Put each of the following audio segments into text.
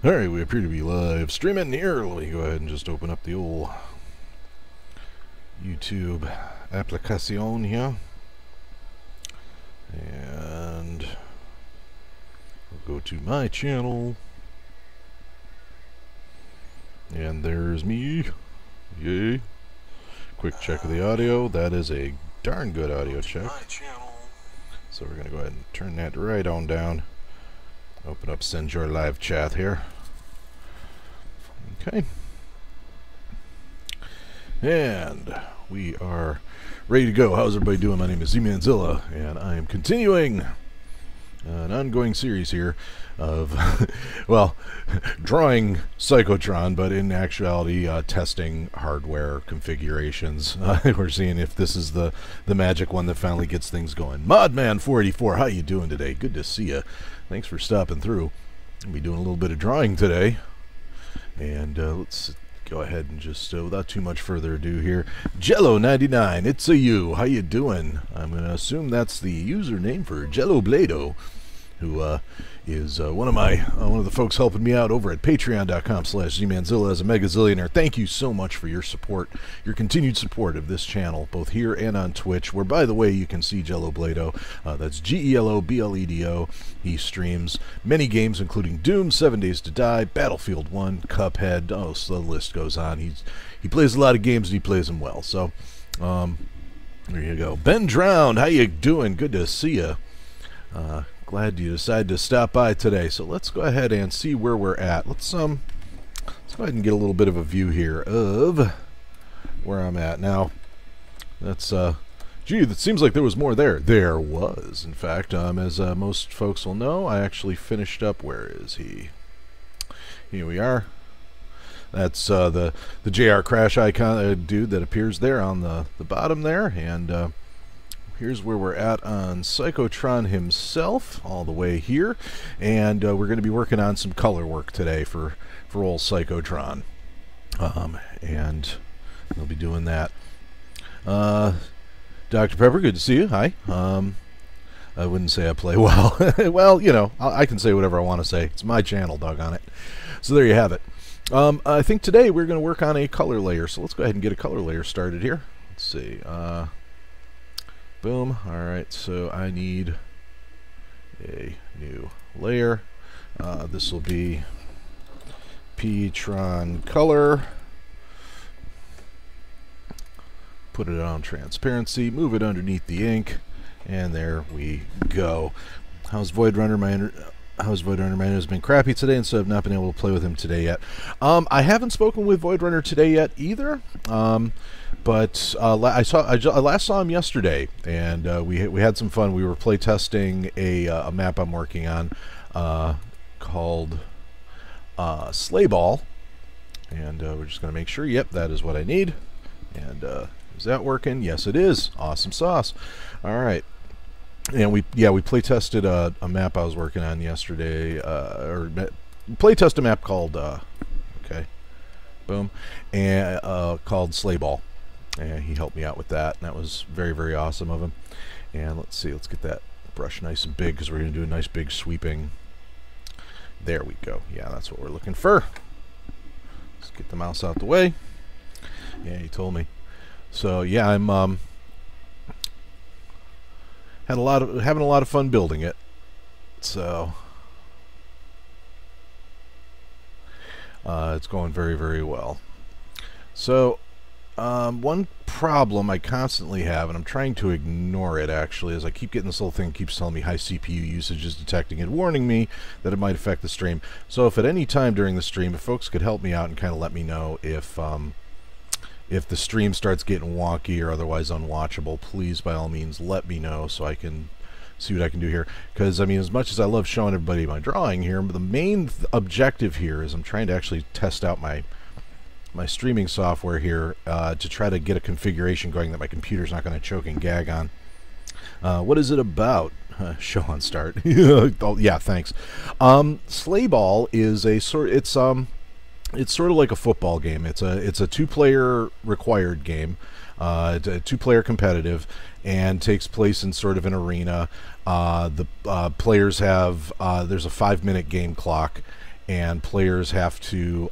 Alright, we appear to be live streaming here. Let me go ahead and just open up the old YouTube application here. And we'll go to my channel. And there's me. Yay. Quick check of the audio. That is a darn good audio check. So we're going to go ahead and turn that right on down. Open up Send Your Live Chat here. Okay. And we are ready to go. How's everybody doing? My name is Z-Manzilla, and I am continuing an ongoing series here of, well, drawing Psychotron, but in actuality testing hardware configurations. We're seeing if this is the magic one that finally gets things going. Modman484, how you doing today? Good to see you. Thanks for stopping through. I'll be doing a little bit of drawing today. And let's go ahead and just, without too much further ado here, Jello99, it's a you. How you doing? I'm going to assume that's the username for Jello Blado, who is one of the folks helping me out over at patreon.com/zmanzilla as a megazillionaire. Thank you so much for your support, your continued support of this channel, both here and on Twitch, where, by the way, you can see Jello Blado. That's G-E-L-O-B-L-E-D-O. He streams many games, including Doom, 7 Days to Die, Battlefield 1, Cuphead. Oh, so the list goes on. He plays a lot of games, and he plays them well. So, there you go. Ben Drowned, how you doing? Good to see you. Glad you decided to stop by today. So let's go ahead and see where we're at. Let's go ahead and get a little bit of a view here of where I'm at now. That's gee, that seems like there was more there. There was, in fact, as most folks will know, I actually finished up. Where is he? Here we are. That's the JRCrash icon dude that appears there on the bottom there, and here's where we're at on Psychotron himself, all the way here, and we're going to be working on some color work today for old Psychotron, and we'll be doing that. Dr. Pepper, good to see you. Hi. I wouldn't say I play well. Well, you know, I can say whatever I want to say. It's my channel, doggone it. So there you have it. I think today we're going to work on a color layer, so let's go ahead and get a color layer started here. Let's see. Boom. Alright, so I need a new layer. This will be P-Tron color. Put it on transparency, move it underneath the ink, and there we go. How's Void Runner? How's Void Runner? Mine has been crappy today, and so I've not been able to play with him today yet. I haven't spoken with Void Runner today yet either. But I last saw him yesterday, and we had some fun. We were play testing a map I'm working on called Sleigh Ball, and we're just going to make sure. Yep, that is what I need. And is that working? Yes, it is. Awesome sauce. All right. And we play tested a map I was working on yesterday, or play test a map called okay, boom, and called Sleigh Ball. And he helped me out with that, and that was very, very awesome of him. And let's see, let's get that brush nice and big, because we're going to do a nice big sweeping. There we go. Yeah, that's what we're looking for. Let's get the mouse out the way. Yeah, he told me. So yeah, I'm having a lot of fun building it. So it's going very, very well. So one problem I constantly have, and I'm trying to ignore it actually, is I keep getting this little thing that keeps telling me high CPU usage is detecting it, warning me that it might affect the stream. So if at any time during the stream, if folks could help me out and kind of let me know if the stream starts getting wonky or otherwise unwatchable, please by all means let me know so I can see what I can do here. Because I mean, as much as I love showing everybody my drawing here, the main objective here is I'm trying to actually test out my streaming software here to try to get a configuration going that my computer's not going to choke and gag on. What is it about? Show on start. Oh, yeah, thanks. Sleigh Ball is a sort. It's sort of like a football game. It's a two-player required game, a two-player competitive, and takes place in sort of an arena. The players have there's a 5-minute game clock, and players have to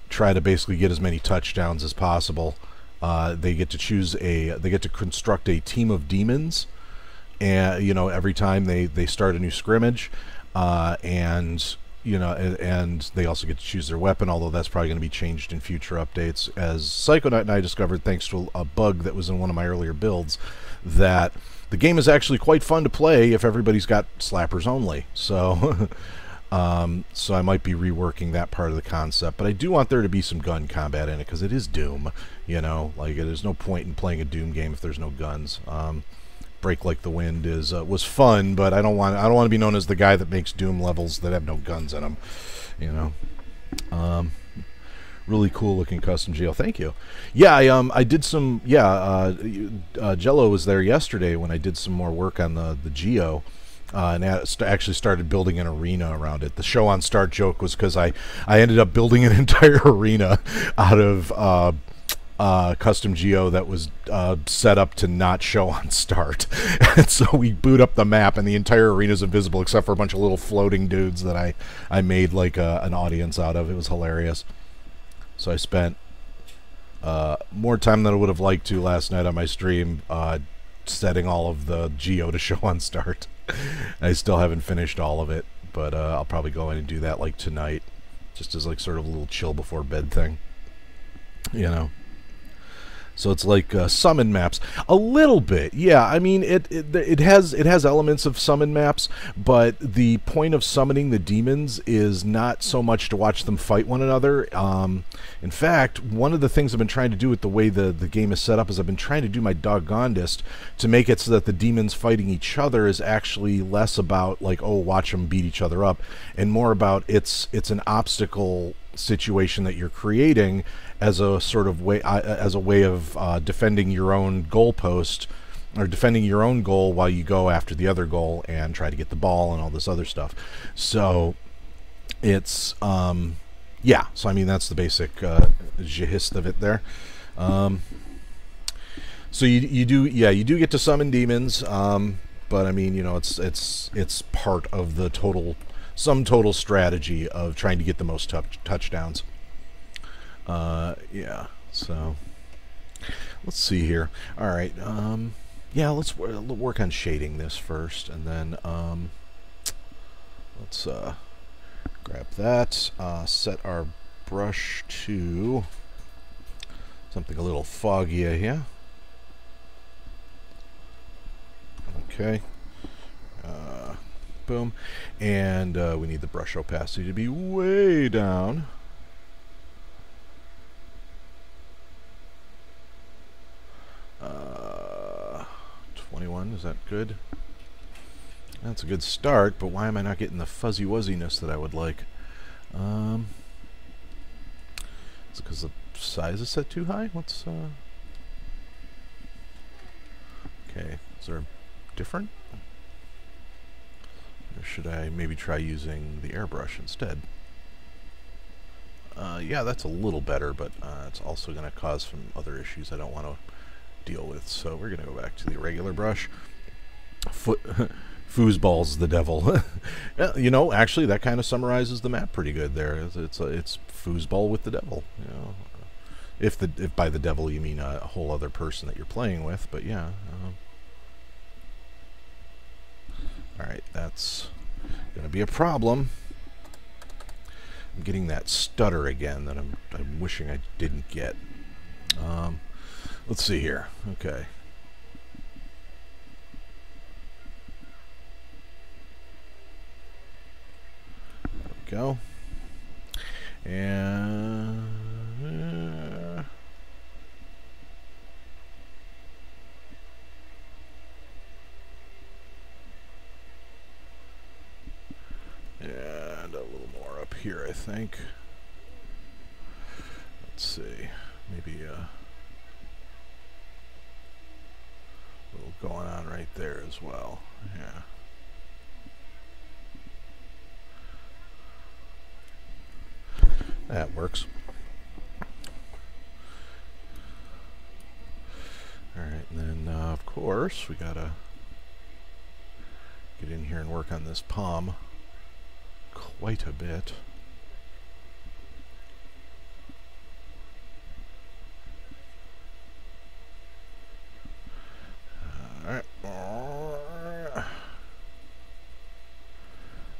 try to basically get as many touchdowns as possible. They get to choose they get to construct a team of demons, and every time they start a new scrimmage, and and they also get to choose their weapon, although that's probably going to be changed in future updates. As Psychonaut and I discovered, thanks to a bug that was in one of my earlier builds, that the game is actually quite fun to play if everybody's got slappers only. So, so I might be reworking that part of the concept, but I do want there to be some gun combat in it because it is Doom. Like there's no point in playing a Doom game if there's no guns. Break Like the Wind was fun, but I don't want to be known as the guy that makes Doom levels that have no guns in them. Really cool looking custom Geo. Thank you. Yeah, I did some. Yeah, Jello was there yesterday when I did some more work on the Geo. And actually started building an arena around it. The show on start joke was because I ended up building an entire arena out of custom Geo that was set up to not show on start. And so we boot up the map and the entire arena is invisible except for a bunch of little floating dudes that I made like an audience out of. It was hilarious. So I spent more time than I would have liked to last night on my stream setting all of the Geo to show on start. I still haven't finished all of it, but I'll probably go in and do that like tonight, just as like sort of a little chill before bed thing. So it's like summon maps a little bit. Yeah, I mean it has elements of summon maps, but the point of summoning the demons is not so much to watch them fight one another. In fact, one of the things I've been trying to do with the way the game is set up is I've been trying to do my doggonedest to make it so that the demons fighting each other is actually less about like, oh, watch them beat each other up, and more about it's an obstacle situation that you're creating as a sort of way of defending your own goalpost, or defending your own goal while you go after the other goal and try to get the ball and all this other stuff. So it's yeah, so I mean that's the basic gist of it there. So you do get to summon demons, but I mean it's part of the total strategy of trying to get the most touchdowns. Yeah, so let's see here. All right, yeah, let's work on shading this first, and then let's grab that, set our brush to something a little foggier here. Okay. Boom. And we need the brush opacity to be way down. Uh, 21, is that good? That's a good start, but why am I not getting the fuzzy wuzziness that I would like? Is it because the size is set too high? What's okay, is there a different? Or should I maybe try using the airbrush instead? Yeah, that's a little better, but it's also going to cause some other issues I don't want to deal with. So we're going to go back to the regular brush. Foosball's the devil. You know, actually, that kind of summarizes the map pretty good there. It's foosball with the devil. You know, if by the devil you mean a whole other person that you're playing with, but yeah. All right, that's going to be a problem. I'm getting that stutter again that I'm wishing I didn't get. Let's see here. Okay. There we go. And and a little more up here, I think. Let's see. Maybe a little going on right there as well. Yeah. That works. Alright, and then of course we gotta get in here and work on this palm. quite a bit. Alright.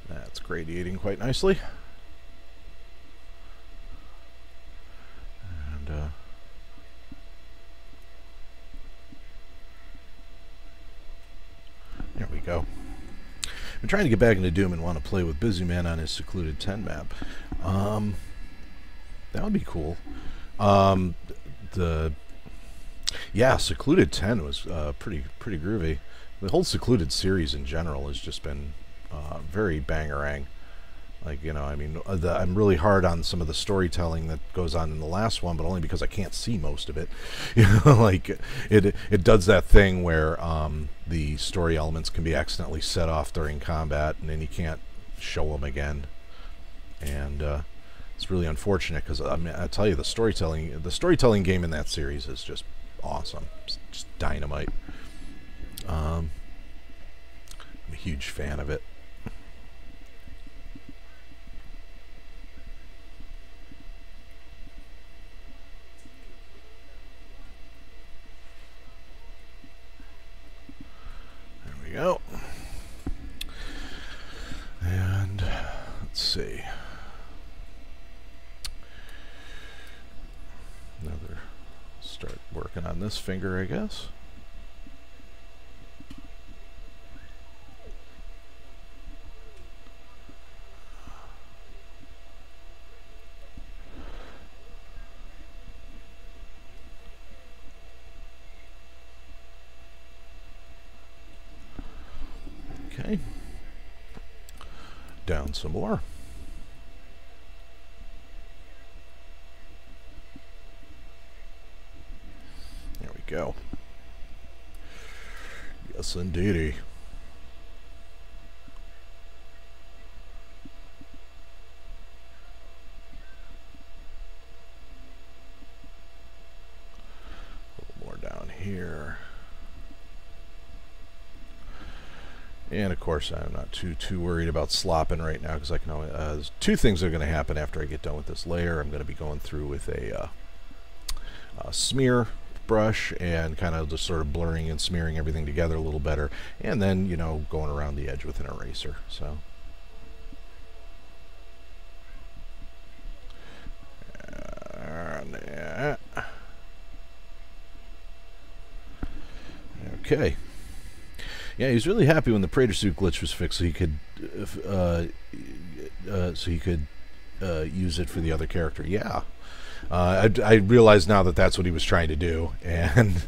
That's gradiating quite nicely. And there we go. I'm trying to get back into Doom and want to play with Busy Man on his Secluded 10 map. That would be cool. Yeah, Secluded 10 was pretty groovy. The whole Secluded series in general has just been very bangerang. Like, you know, I mean, I'm really hard on some of the storytelling that goes on in the last one, but only because I can't see most of it. You know, like it does that thing where the story elements can be accidentally set off during combat, and then you can't show them again. And it's really unfortunate because I mean, I tell you, the storytelling game in that series is just awesome. It's just dynamite. I'm a huge fan of it. There we go. And let's see. Start working on this finger, I guess. Okay. Down some more. There we go. Yes, indeedy. A little more down here. And of course, I'm not too worried about slopping right now because I can only. There's two things that are going to happen after I get done with this layer. I'm going to be going through with a smear brush and kind of just sort of blurring and smearing everything together a little better, and then, you know, going around the edge with an eraser. So okay. Yeah, he's really happy when the Praetor suit glitch was fixed, so he could use it for the other character. Yeah. I realize now that that's what he was trying to do, and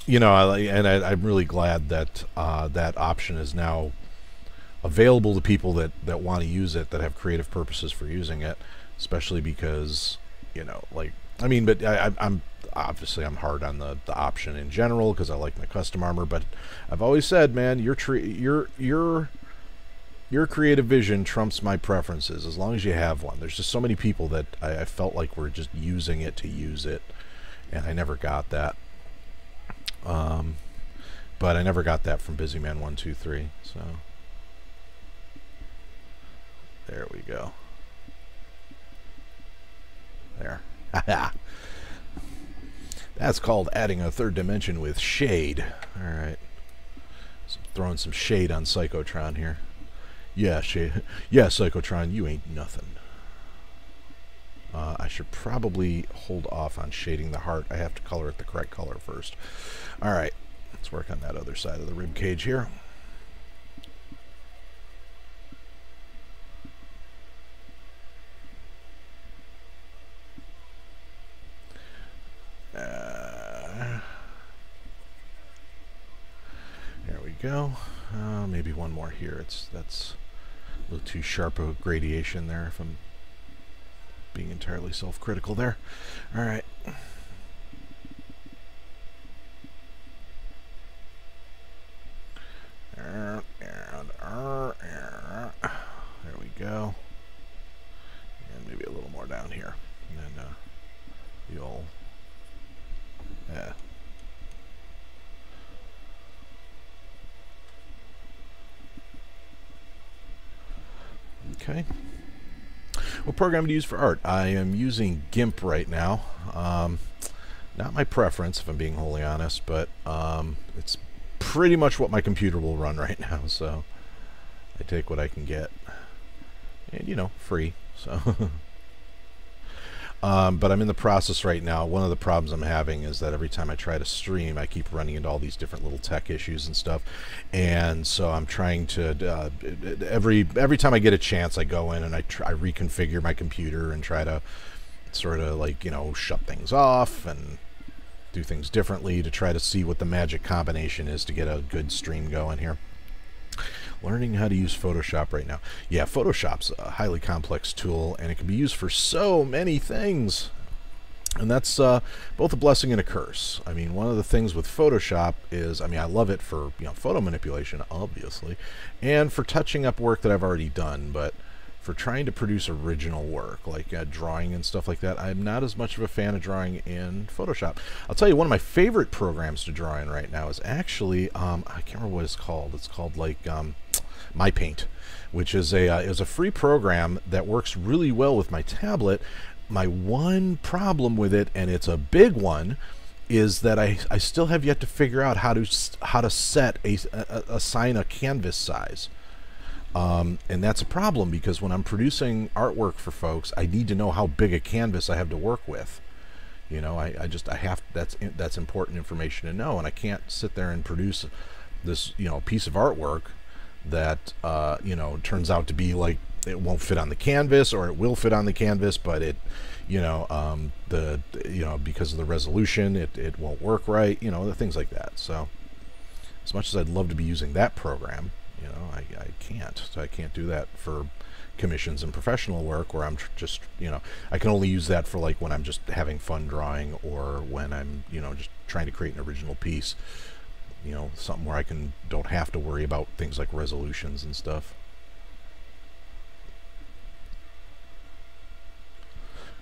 you know, I'm really glad that that option is now available to people that want to use it, that have creative purposes for using it, especially because, you know, like, I mean, but I'm obviously I'm hard on the option in general because I like my custom armor, but I've always said, man, your creative vision trumps my preferences as long as you have one. There's just so many people that I felt like were just using it to use it, and I never got that. But I never got that from BusyMan123, so there we go. There. That's called adding a third dimension with shade. Alright. So throwing some shade on Psychotron here. Yeah, shade. Yeah, Psychotron, you ain't nothing. I should probably hold off on shading the heart. I have to color it the correct color first. Alright, let's work on that other side of the rib cage here. There we go. Maybe one more here. That's a little too sharp of a gradation there, if I'm being entirely self-critical there. All right. There we go. And maybe a little more down here. And then the old... Yeah. Okay. What program to use for art? I am using GIMP right now. Not my preference, if I'm being wholly honest, but it's pretty much what my computer will run right now, so I take what I can get. And, you know, free, so... but I'm in the process right now. One of the problems I'm having is that every time I try to stream, I keep running into all these different little tech issues and stuff. And so I'm trying to, every time I get a chance, I go in and I reconfigure my computer and try to sort of, like, you know, shut things off and do things differently to try to see what the magic combination is to get a good stream going here. Learning how to use Photoshop right now. Yeah, Photoshop's a highly complex tool, and it can be used for so many things. And that's both a blessing and a curse. I mean, one of the things with Photoshop is, I mean, I love it for, you know, photo manipulation, obviously, and for touching up work that I've already done, but for trying to produce original work, like drawing and stuff like that, I'm not as much of a fan of drawing in Photoshop. I'll tell you, one of my favorite programs to draw in right now is actually, I can't remember what it's called. It's called, like, My Paint, which is a free program that works really well with my tablet. My one problem with it, and it's a big one, is that I still have yet to figure out how to set assign a canvas size. And that's a problem, because when I'm producing artwork for folks, I need to know how big a canvas I have to work with. You know, that's important information to know, and I can't sit there and produce this, you know, piece of artwork that you know, turns out to be like it won't fit on the canvas, or it will fit on the canvas, but it, you know, because of the resolution, it won't work right, you know, the things like that. So as much as I'd love to be using that program, you know, I can't. So I can't do that for commissions and professional work, where I'm just, you know, I can only use that for, like, when I'm just having fun drawing, or when I'm, you know, just trying to create an original piece. You know, something where I don't have to worry about things like resolutions and stuff.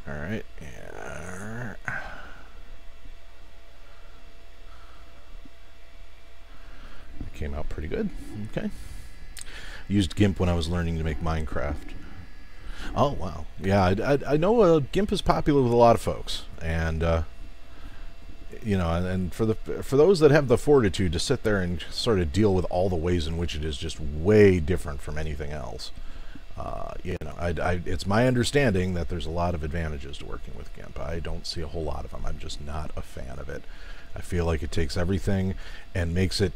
All right. Yeah. Came out pretty good. Okay. Used GIMP when I was learning to make Minecraft. Oh, wow. Yeah, I know GIMP is popular with a lot of folks, and you know, and for those that have the fortitude to sit there and sort of deal with all the ways in which it is just way different from anything else, you know, it's my understanding that there's a lot of advantages to working with GIMP. I don't see a whole lot of them. I'm just not a fan of it. I feel like it takes everything and makes it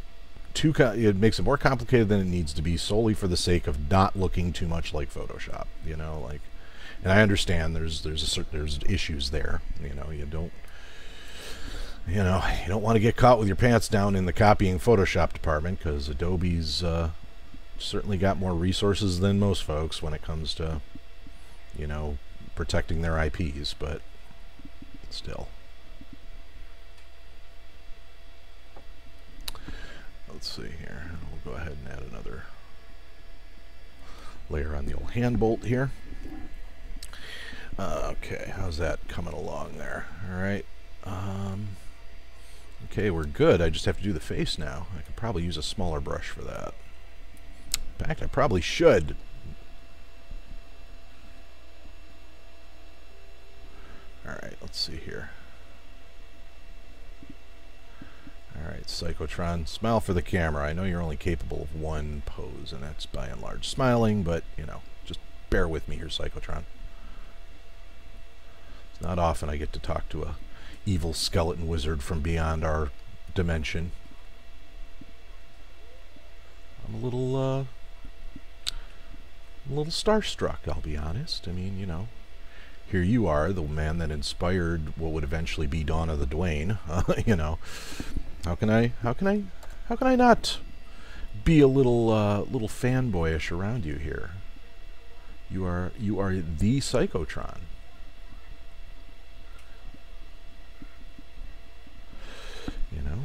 more complicated than it needs to be, solely for the sake of not looking too much like Photoshop. You know, like, and I understand there's issues there. You know, you don't want to get caught with your pants down in the copying Photoshop department, because Adobe's certainly got more resources than most folks when it comes to, you know, protecting their IPs, but still. Let's see here. We'll go ahead and add another layer on the old hand bolt here. Okay, how's that coming along there? All right. Okay, we're good. I just have to do the face now. I could probably use a smaller brush for that. In fact, I probably should. All right, let's see here. Alright, Psychotron, smile for the camera. I know you're only capable of one pose, and that's by and large smiling, but, you know, just bear with me here, Psychotron. It's not often I get to talk to a evil skeleton wizard from beyond our dimension. I'm a little starstruck, I'll be honest. I mean, you know, here you are, the man that inspired what would eventually be Dawn of the Dwayne. You know, how can I not be a little fanboyish around you here? You are the Psychotron. You know,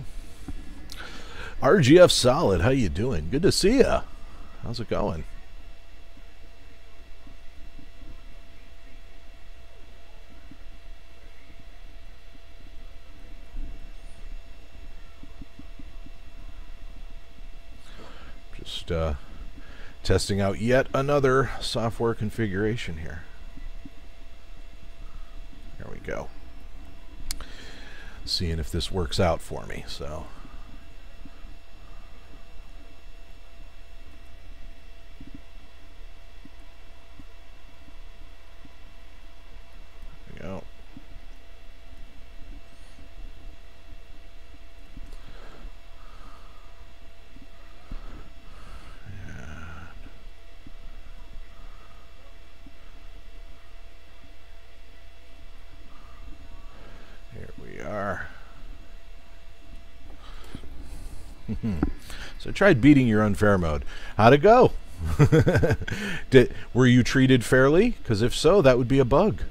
RGF Solid, how you doing? Good to see ya. How's it going? Just Testing out yet another software configuration here. There we go. Seeing if this works out for me. So there we go. So I tried beating your unfair mode. How'd it go? Were you treated fairly? Because if so, that would be a bug.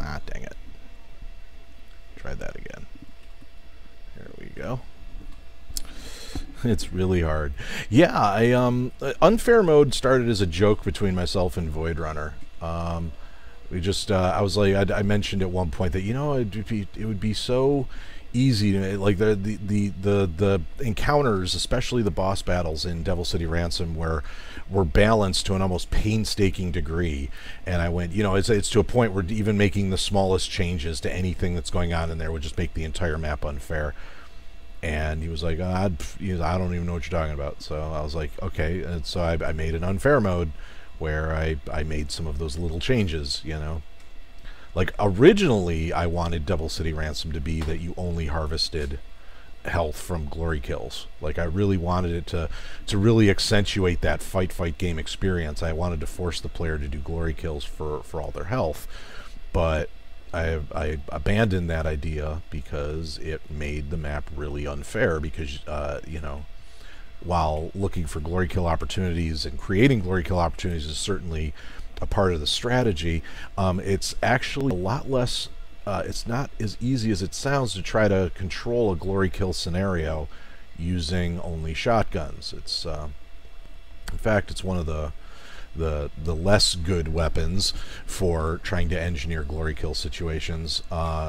Ah, dang it. Try that again. There we go. It's really hard. Yeah, unfair mode started as a joke between myself and Void Runner. We just, I was like, I mentioned at one point that, you know, it would be so easy to, like, the encounters, especially the boss battles in Devil City Ransom, were balanced to an almost painstaking degree. And I went, you know, it's to a point where even making the smallest changes to anything that's going on in there would just make the entire map unfair. And he was like, I don't even know what you're talking about. So I was like, okay. And so I made an unfair mode where I made some of those little changes, you know. Like, originally, I wanted Devil City Ransom to be that you only harvested health from glory kills. Like, I really wanted it to really accentuate that fight game experience. I wanted to force the player to do glory kills for all their health. But I abandoned that idea because it made the map really unfair because, you know, while looking for glory kill opportunities and creating glory kill opportunities is certainly a part of the strategy, it's actually a lot less, it's not as easy as it sounds to try to control a glory kill scenario using only shotguns. It's, in fact, it's one of the less good weapons for trying to engineer glory kill situations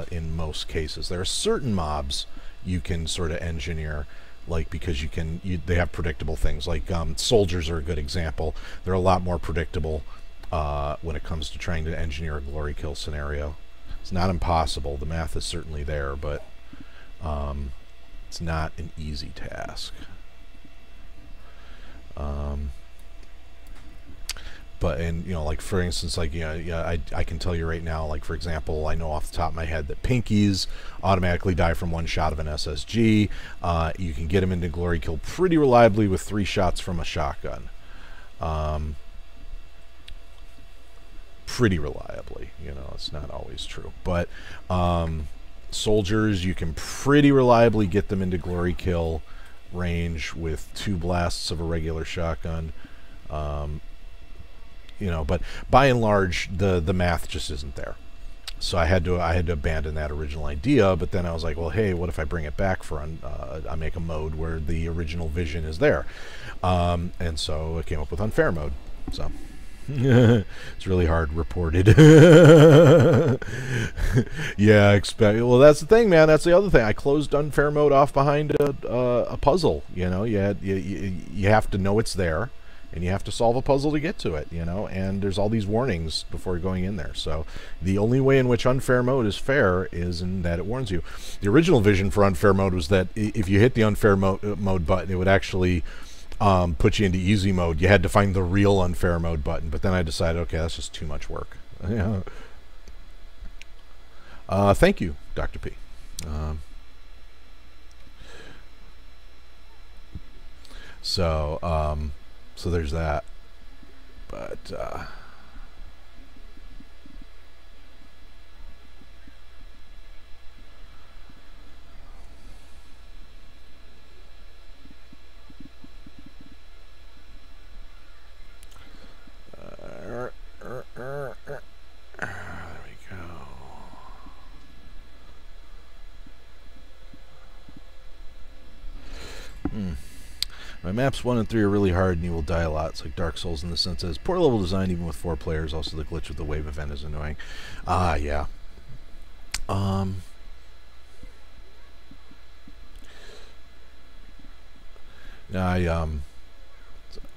in most cases. There are certain mobs you can sort of engineer, like, because they have predictable things, like soldiers are a good example. They're a lot more predictable when it comes to trying to engineer a glory kill scenario. It's not impossible. The math is certainly there, but it's not an easy task. But, and, you know, like, for instance, like, you know, I can tell you right now, like, for example, I know off the top of my head that pinkies automatically die from one shot of an SSG. You can get them into glory kill pretty reliably with 3 shots from a shotgun. Pretty reliably, you know, it's not always true. But soldiers, you can pretty reliably get them into glory kill range with 2 blasts of a regular shotgun. You know, but by and large, the math just isn't there. So I had to abandon that original idea. But then I was like, well, hey, what if I bring it back for I make a mode where the original vision is there, and so I came up with unfair mode. So it's really hard reported. Yeah, well, that's the thing, man. That's the other thing. I closed unfair mode off behind a puzzle. You know, you have to know it's there, and you have to solve a puzzle to get to it, you know, and there's all these warnings before going in there. So the only way in which unfair mode is fair is in that it warns you. The original vision for unfair mode was that if you hit the unfair mode button, it would actually put you into easy mode. You had to find the real unfair mode button, but then I decided, okay, that's just too much work. Yeah. Thank you, Dr. P. So there's that. But there we go. My maps 1 and 3 are really hard and you will die a lot. It's like Dark Souls in the sense that it's poor level design even with 4 players. Also the glitch with the wave event is annoying. Yeah. I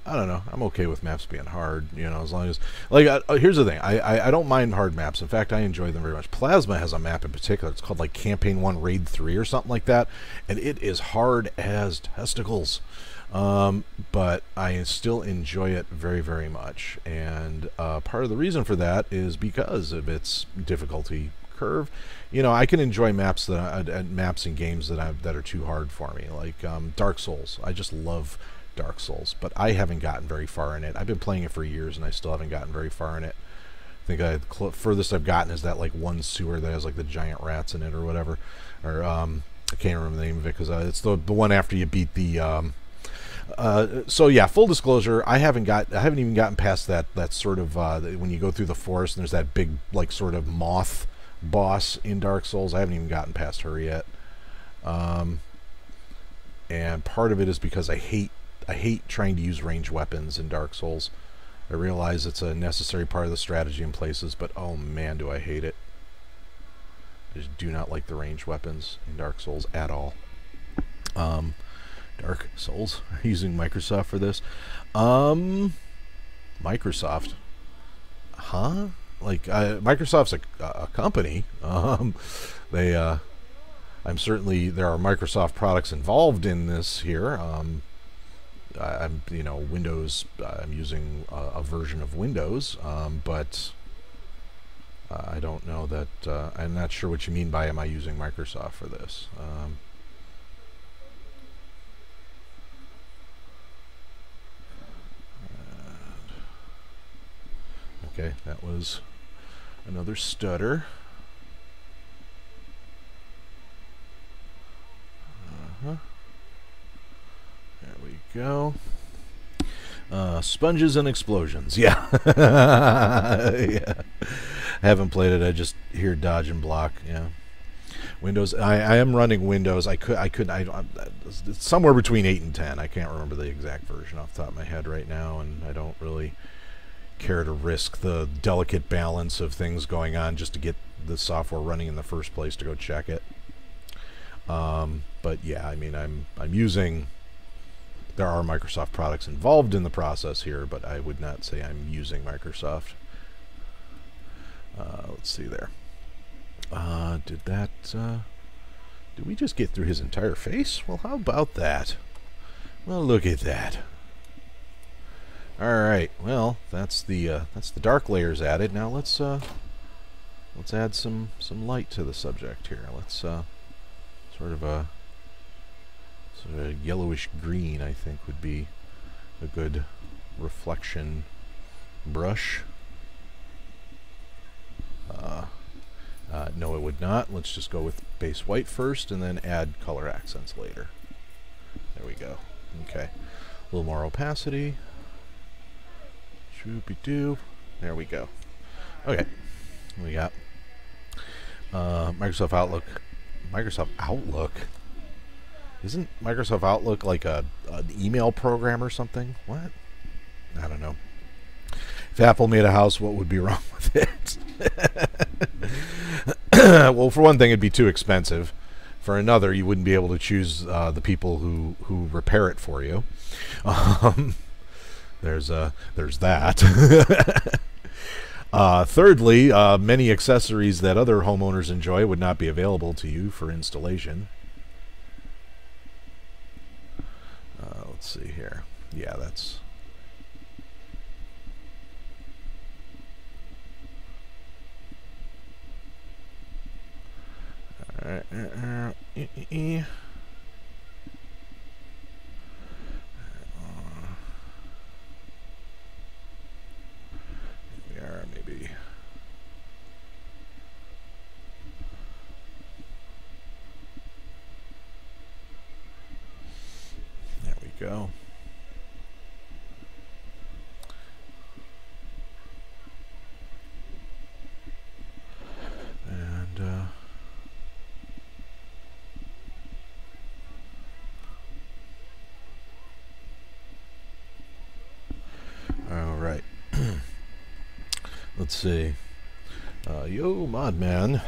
I don't know. I'm okay with maps being hard, you know, as long as like here's the thing. I don't mind hard maps. In fact, I enjoy them very much. Plasma has a map in particular. It's called like Campaign 1 Raid 3 or something like that, and it is hard as testicles. But I still enjoy it very, very much. And part of the reason for that is because of its difficulty curve. You know, I can enjoy maps that maps and games that are too hard for me, like Dark Souls. I just love Dark Souls, but I haven't gotten very far in it. I've been playing it for years, and I still haven't gotten very far in it. I think the furthest I've gotten is that like one sewer that has like the giant rats in it or whatever. Or I can't remember the name of it because it's the one after you beat the. So yeah, full disclosure, I haven't even gotten past that sort of when you go through the forest and there's that big like sort of moth boss in Dark Souls. I haven't even gotten past her yet. And part of it is because I hate trying to use ranged weapons in Dark Souls. I realize it's a necessary part of the strategy in places, but oh man, do I hate it. I just do not like the ranged weapons in Dark Souls at all. Dark Souls, using Microsoft for this. Microsoft. Huh? Like, Microsoft's a company. I'm certainly, there are Microsoft products involved in this here. I'm, you know, Windows, I'm using a version of Windows, but I don't know that, I'm not sure what you mean by am I using Microsoft for this. Okay, that was another stutter. There we go. Sponges and explosions. Yeah. Yeah. I haven't played it. I just hear dodge and block. Yeah. Windows. I am running Windows. It's somewhere between 8 and 10. I can't remember the exact version off the top of my head right now, and I don't really care to risk the delicate balance of things going on just to get the software running in the first place to go check it. But yeah, I mean, I'm using. There are Microsoft products involved in the process here, but I would not say I'm using Microsoft. Let's see there. Did we just get through his entire face? Well, how about that? Well, look at that. All right. Well, that's the dark layers added. Now let's add some light to the subject here. Let's sort of a yellowish green, I think, would be a good reflection brush. No, it would not. Let's just go with base white first and then add color accents later. There we go. Okay. A little more opacity. Shoopy-doo. There we go. Okay. We got Microsoft Outlook. Microsoft Outlook? Isn't Microsoft Outlook like an email program or something? What? I don't know. If Apple made a house, what would be wrong with it? Well, for one thing, it'd be too expensive. For another, you wouldn't be able to choose the people who repair it for you. There's that. Thirdly, many accessories that other homeowners enjoy would not be available to you for installation. Let's see here. Yeah, that's... Maybe. There we go. And all right. Let's see. Yo, Modman,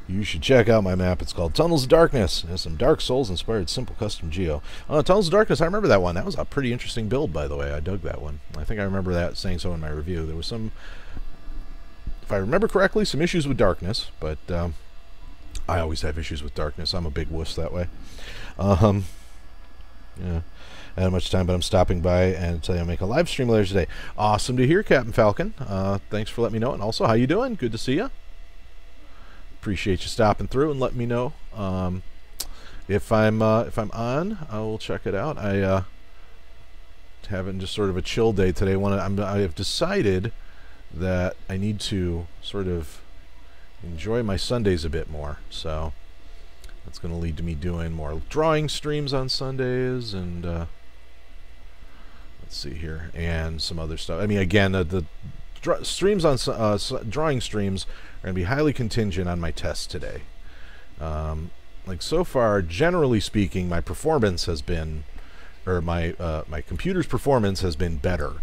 You should check out my map. It's called Tunnels of Darkness. It has some Dark Souls-inspired simple custom geo. Tunnels of Darkness, I remember that one. That was a pretty interesting build, by the way. I dug that one. I think I remember that saying so in my review. There was some, if I remember correctly, some issues with darkness, but I always have issues with darkness. I'm a big wuss that way. Yeah. I had much time, but I'm stopping by and tell you I'll make a live stream later today. Awesome to hear, Captain Falcon. Thanks for letting me know. And also, how you doing? Good to see you. Appreciate you stopping through and letting me know. If I'm on, I will check it out. I having just sort of a chill day today. I have decided that I need to sort of enjoy my Sundays a bit more. So that's going to lead to me doing more drawing streams on Sundays and let's see here, and some other stuff. I mean, again, the streams on drawing streams are going to be highly contingent on my test today. Like so far, generally speaking, my performance has been, or my computer's performance has been better.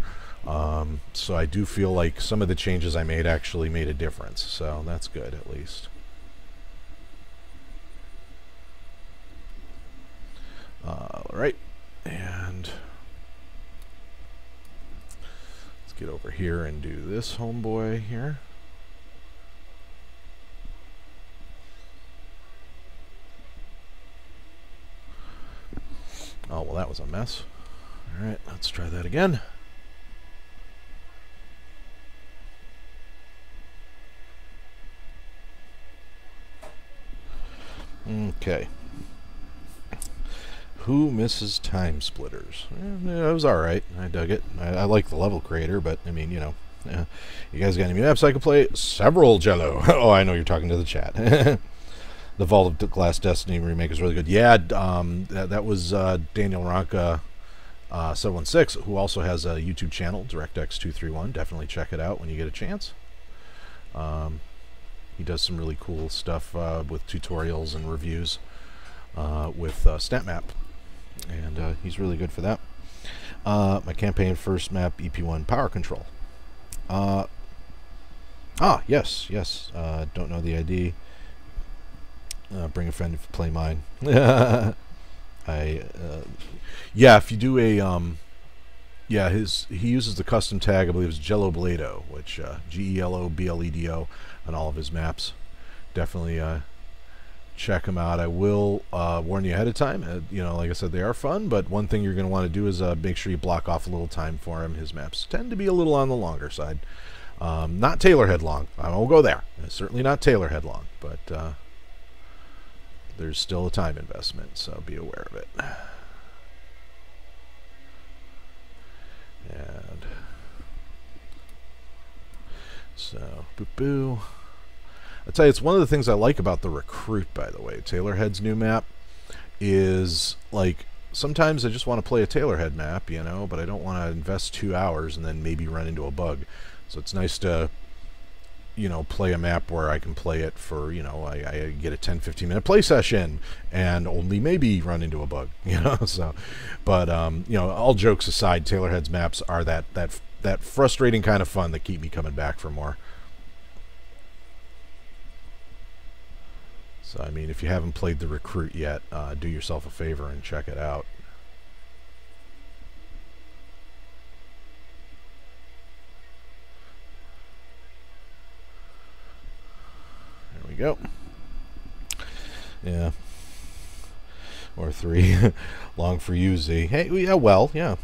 So I do feel like some of the changes I made actually made a difference. So that's good, at least. All right, and let's get over here and do this homeboy here. Oh, well, that was a mess. All right, let's try that again. Okay. Who misses Time Splitters? Yeah, it was alright. I dug it. I like the level creator, but, I mean, you know. You guys got any maps I can play? Several, Jello. Oh, I know you're talking to the chat. The Vault of Glass Destiny remake is really good. Yeah, that was Daniel Ronka 716, who also has a YouTube channel, DirectX231. Definitely check it out when you get a chance. He does some really cool stuff with tutorials and reviews with SnapMap, and he's really good for that. My campaign first map, EP1 Power Control. Yes. Don't know the ID. Bring a friend if you play mine. Yeah, if you do a yeah, he uses the custom tag, I believe it's Jello Bledo, which GELOBLEDO on all of his maps. Definitely check him out. I will warn you ahead of time. You know, like I said, they are fun, but one thing you're going to want to do is make sure you block off a little time for him. His maps tend to be a little on the longer side. Not Taylorhead long. I won't go there. Certainly not Taylorhead long, but there's still a time investment, so be aware of it. And so, boo-boo. I tell you, it's one of the things I like about the Recruit, by the way. Taylorhead's new map is, like, sometimes I just want to play a Taylorhead map, you know, but I don't want to invest 2 hours and then maybe run into a bug. So it's nice to, you know, play a map where I can play it for, you know, I get a 10-15 minute play session and only maybe run into a bug, you know. So, but you know, all jokes aside, Taylorhead's maps are that frustrating kind of fun that keep me coming back for more. So I mean, if you haven't played the Recruit yet, do yourself a favor and check it out. There we go. Yeah. Or 3. Long for you, Z. Hey, yeah, well, yeah.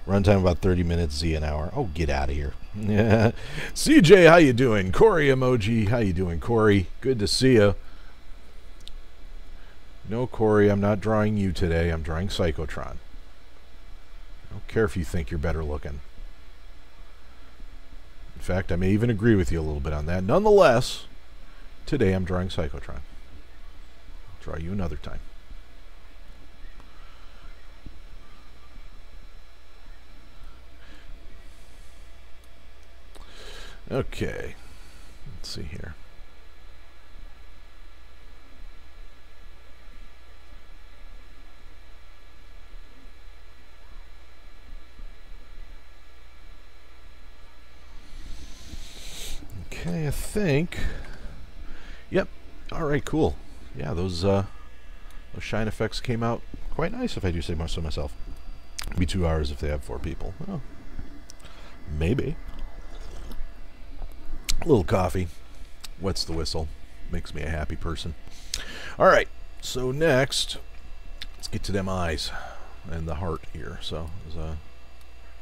Runtime about 30 minutes, Z an hour. Oh, get out of here. Yeah. CJ, how you doing? Corey emoji, how you doing, Corey? Good to see you. No, Corey, I'm not drawing you today. I'm drawing Psychotron. I don't care if you think you're better looking. In fact, I may even agree with you a little bit on that. Nonetheless, today I'm drawing Psychotron. I'll draw you another time. Okay, let's see here. Okay, I think, yep, Alright, cool. Yeah, those shine effects came out quite nice, if I do say so myself. It'll be 2 hours if they have 4 people. Well, maybe. A little coffee. Wets the whistle. Makes me a happy person. Alright, so next, let's get to them eyes and the heart here. So, there's a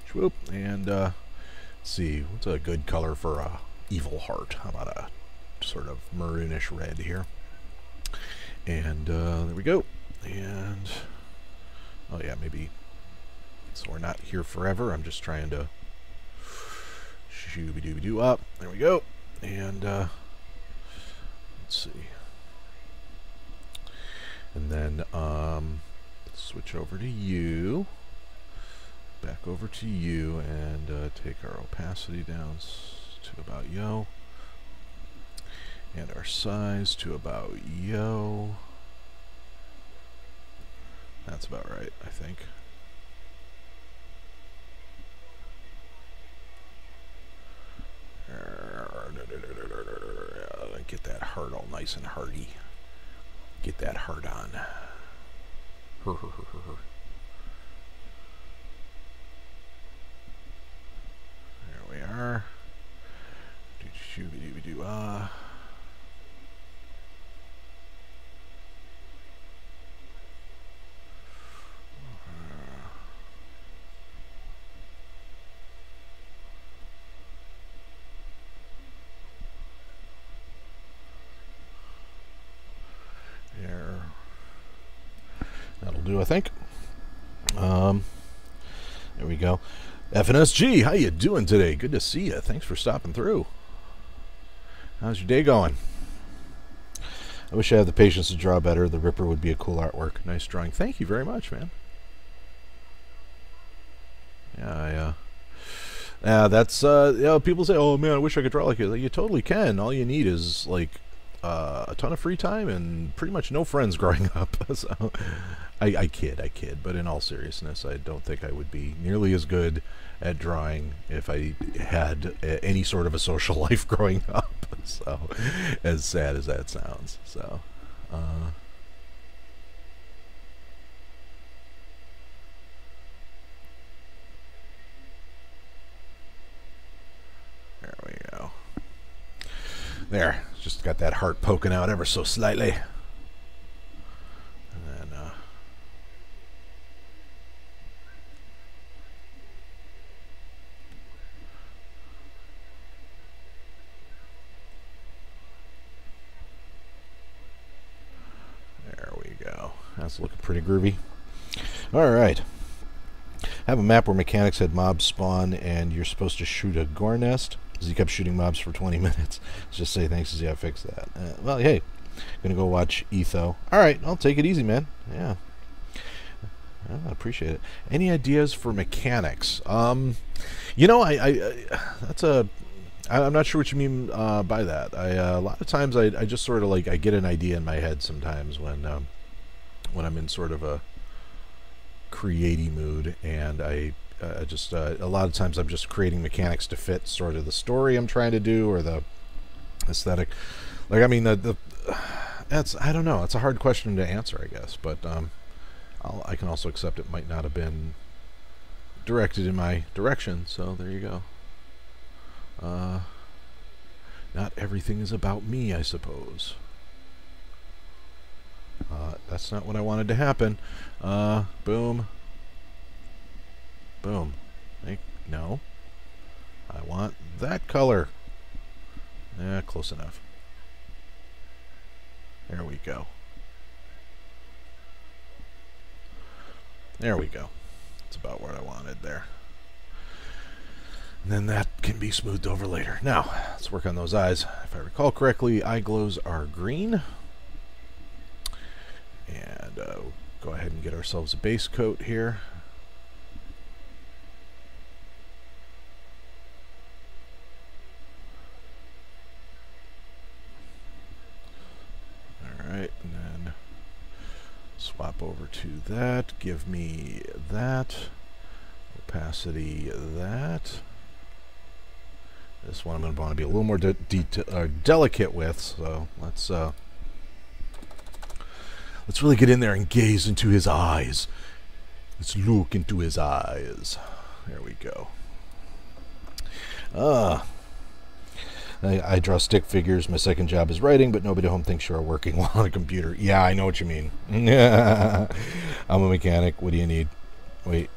swoop, and let's see, what's a good color for a evil heart? How about a sort of maroonish red here? And there we go. And oh yeah, maybe, so we're not here forever. I'm just trying to shooby-dooby-doo up. There we go. And let's see. And then switch over to you. Back over to you, and take our opacity down to about yo. And our size to about yo. That's about right, I think. Get that heart all nice and hearty. Get that heart on. There we are. Shooby-dooby-doo-ah. That'll do, I think. There we go. FNSG, how you doing today? Good to see you. Thanks for stopping through. How's your day going? I wish I had the patience to draw better. The Ripper would be a cool artwork. Nice drawing. Thank you very much, man. Yeah, that's, you know, people say, oh man, I wish I could draw like you. You totally can. All you need is, like, a ton of free time and pretty much no friends growing up. So, I kid, but in all seriousness, I don't think I would be nearly as good at drawing if I had any sort of a social life growing up. So, as sad as that sounds. So, there we go. There, just got that heart poking out ever so slightly. And then, there we go. That's looking pretty groovy. Alright. Have a map where mechanics had mobs spawn and you're supposed to shoot a gore nest. Because he kept shooting mobs for 20 minutes. Just say thanks as I fixed that. Well, hey, gonna go watch Etho. Alright, I'll take it easy, man. Yeah. I appreciate it. Any ideas for mechanics? You know, that's a... I'm not sure what you mean by that. A lot of times I just sort of like, I get an idea in my head sometimes when I'm in sort of a creaty mood, and a lot of times I'm just creating mechanics to fit sort of the story I'm trying to do or the aesthetic. Like, I mean, that's, I don't know. It's a hard question to answer, I guess, but I can also accept it might not have been directed in my direction, so there you go. Not everything is about me, I suppose. That's not what I wanted to happen. Boom. Boom. No. I want that color. Close enough. There we go. There we go. That's about what I wanted there. And then that can be smoothed over later. Now, let's work on those eyes. If I recall correctly, eye glows are green. And we'll go ahead and get ourselves a base coat here. Alright, and then swap over to that. Give me that. Opacity that. This one I'm going to want to be a little more delicate with, so let's Let's really get in there and gaze into his eyes. Let's look into his eyes. There we go. I draw stick figures. My second job is writing, but nobody at home thinks you're working while on a computer. Yeah, I know what you mean. I'm a mechanic. What do you need? Wait.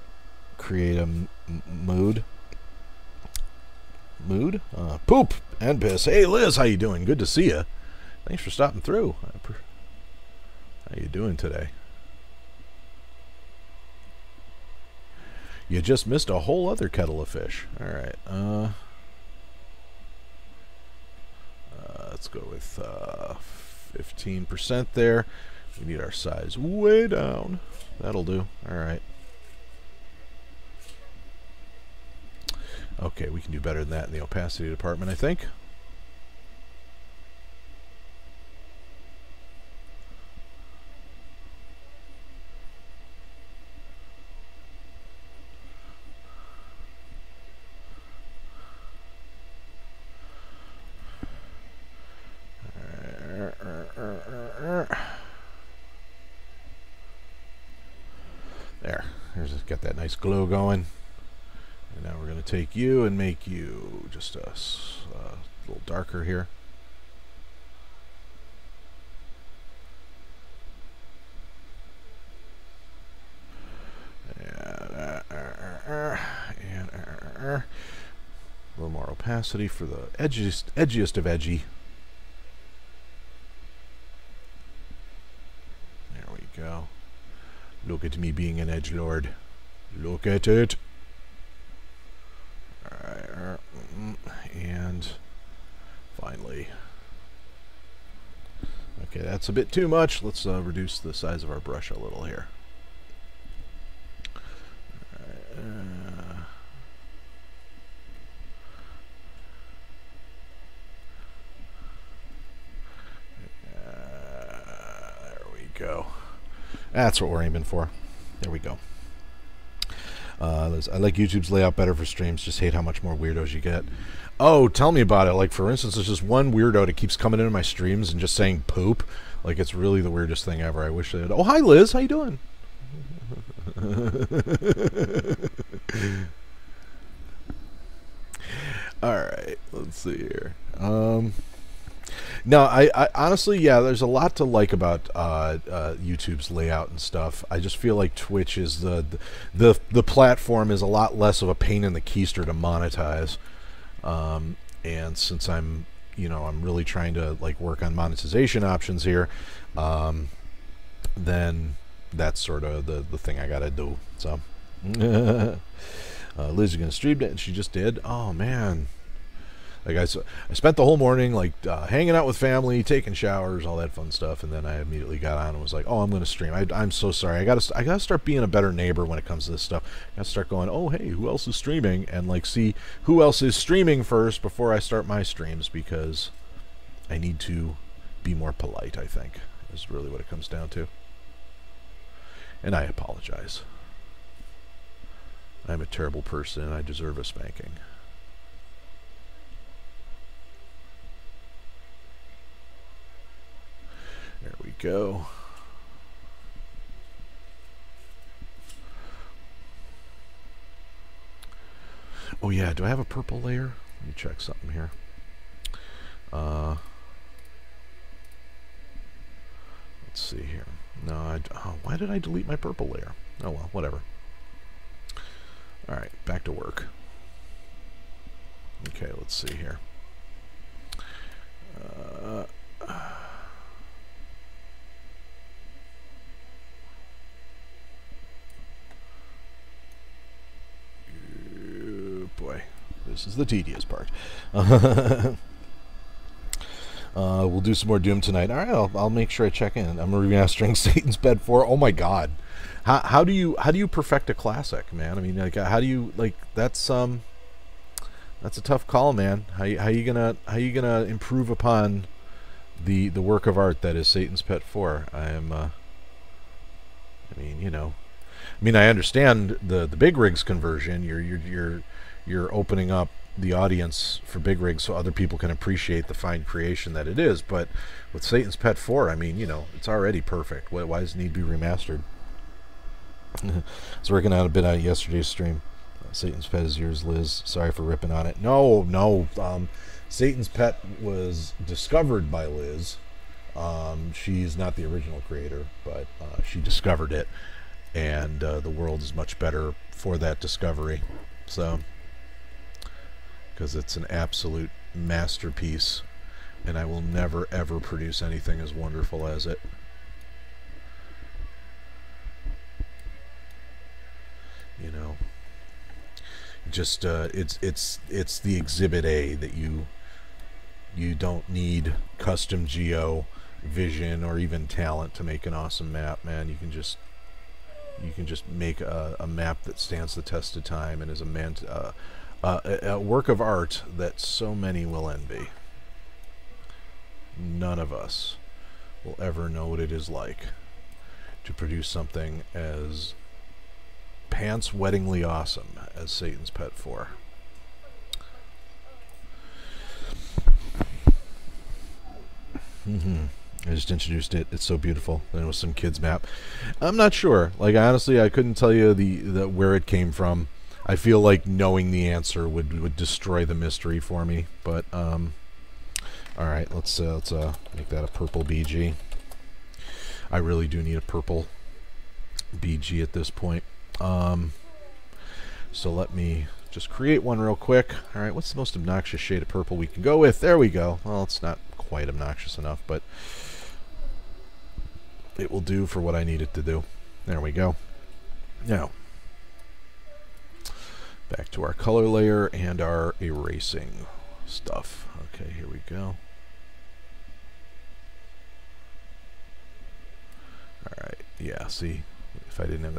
Create a mood. Mood? Poop and piss. Hey, Liz, how you doing? Good to see you. Thanks for stopping through. How you doing today? You just missed a whole other kettle of fish. All right. Let's go with 15% there. We need our size way down. That'll do. All right. Okay, we can do better than that in the opacity department, I think. There. Here's got that nice glow going. And now we're going to take you and make you just a little darker here. And a little more opacity for the edgiest of edgy. There we go. Look at me being an edgelord. Look at it. Alright, and finally. Okay, that's a bit too much. Let's reduce the size of our brush a little here. There we go. That's what we're aiming for. There we go. I like YouTube's layout better for streams. Just hate how much more weirdos you get. Oh, tell me about it. Like, for instance, there's just one weirdo that keeps coming into my streams and just saying poop. Like, it's really the weirdest thing ever. I wish they had... Oh, hi, Liz. How you doing? All right. Let's see here. No, I honestly, yeah, there's a lot to like about YouTube's layout and stuff. I just feel like Twitch is the platform is a lot less of a pain in the keister to monetize. And since I'm really trying to like work on monetization options here, then that's sort of the thing I gotta do. So Liz is gonna stream it, and she just did. Oh man. Like I spent the whole morning like hanging out with family, taking showers, all that fun stuff, and then I immediately got on and was like, "Oh, I'm going to stream." I'm so sorry. I gotta start being a better neighbor when it comes to this stuff. I gotta start going, "Oh, hey, who else is streaming?" and like see who else is streaming first before I start my streams, because I need to be more polite. I think is really what it comes down to. And I apologize. I'm a terrible person, and I deserve a spanking. There we go. Oh yeah, do I have a purple layer? Let me check something here. Let's see here. No, why did I delete my purple layer? Oh well, whatever. Alright, back to work. Okay, let's see here. Boy, this is the tedious part. We'll do some more Doom tonight. All right, I'll make sure I check in. I'm remastering Satan's Bed 4. Oh my God, how do you perfect a classic, man? I mean, like, how do you like that's a tough call, man. How you gonna improve upon the work of art that is Satan's Pet 4? I mean, I understand the big rigs conversion. You're opening up the audience for big rigs so other people can appreciate the fine creation that it is. But with Satan's Pet 4, I mean, you know, it's already perfect. Why does it need to be remastered? I was working on a bit on yesterday's stream. Satan's Pet is yours, Liz. Sorry for ripping on it. No. Satan's Pet was discovered by Liz. She's not the original creator, but she discovered it. And the world is much better for that discovery. So, because it's an absolute masterpiece, and I will never ever produce anything as wonderful as it. You know, just it's the Exhibit A that you don't need custom geo vision or even talent to make an awesome map, man. You can just make a map that stands the test of time and is a work of art that so many will envy. None of us will ever know what it is like to produce something as pants-wettingly awesome as Satan's Pet 4. I just introduced it. It's so beautiful. Then it was some kid's map. I'm not sure. Like, honestly, I couldn't tell you the where it came from. I feel like knowing the answer would destroy the mystery for me. But all right, let's make that a purple BG. I really do need a purple BG at this point. So let me just create one real quick. All right, what's the most obnoxious shade of purple we can go with? There we go. Well, it's not quite obnoxious enough, but it will do for what I need it to do. There we go. Now, back to our color layer and our erasing stuff. Okay, here we go. Alright, yeah, see, if I didn't have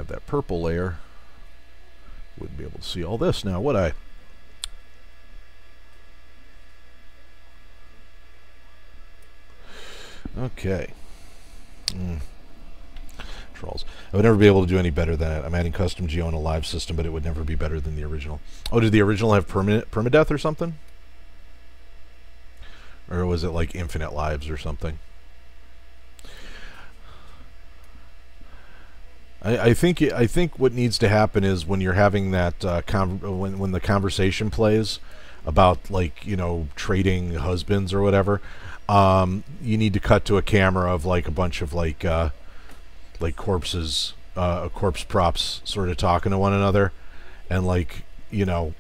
that purple layer, wouldn't be able to see all this now, would I? Okay. Trolls. I would never be able to do any better than it. I'm adding custom geo in a live system, but it would never be better than the original. Oh, did the original have permadeath or something? Or was it like infinite lives or something? I think what needs to happen is when you're having that when the conversation plays about, like, you know, trading husbands or whatever, you need to cut to a camera of like a bunch of like corpses, corpse props sort of talking to one another, and, like, you know,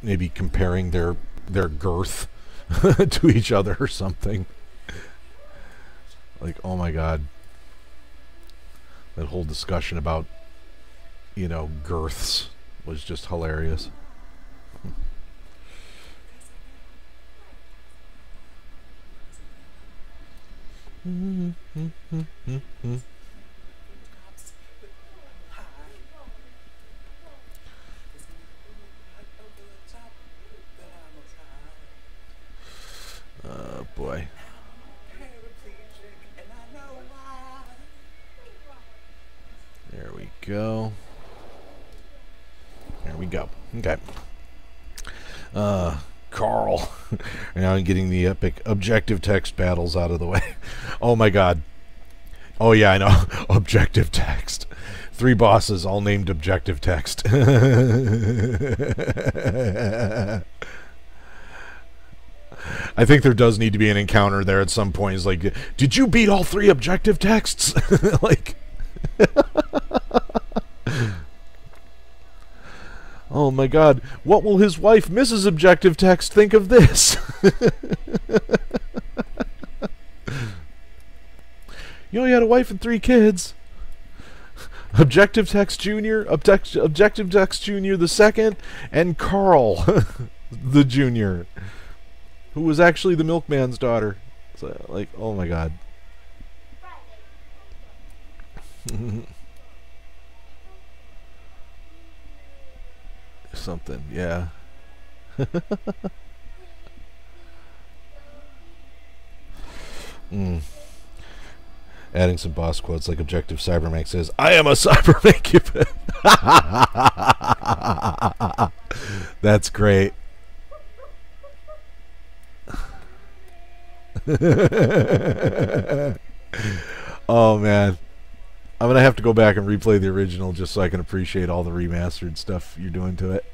maybe comparing their girth to each other or something. Like, oh my god, that whole discussion about, you know, girths was just hilarious. Oh boy. There we go. There we go. Okay. Carl. Now I'm getting the epic objective text battles out of the way. Oh my god. Oh yeah, I know. Objective text. 3 bosses all named objective text. I think there does need to be an encounter there at some point. It's like, did you beat all 3 objective texts? Like, oh my god, what will his wife, Mrs. Objective Text, think of this? You know, he had a wife and 3 kids. Objective Text Jr., Objective Text Jr. the second, and Carl the Jr., who was actually the milkman's daughter. So, like, oh my god. Something, yeah. Adding some boss quotes like Objective Cybermech says, "I am a cybermech." That's great. Oh man, I'm gonna have to go back and replay the original just so I can appreciate all the remastered stuff you're doing to it.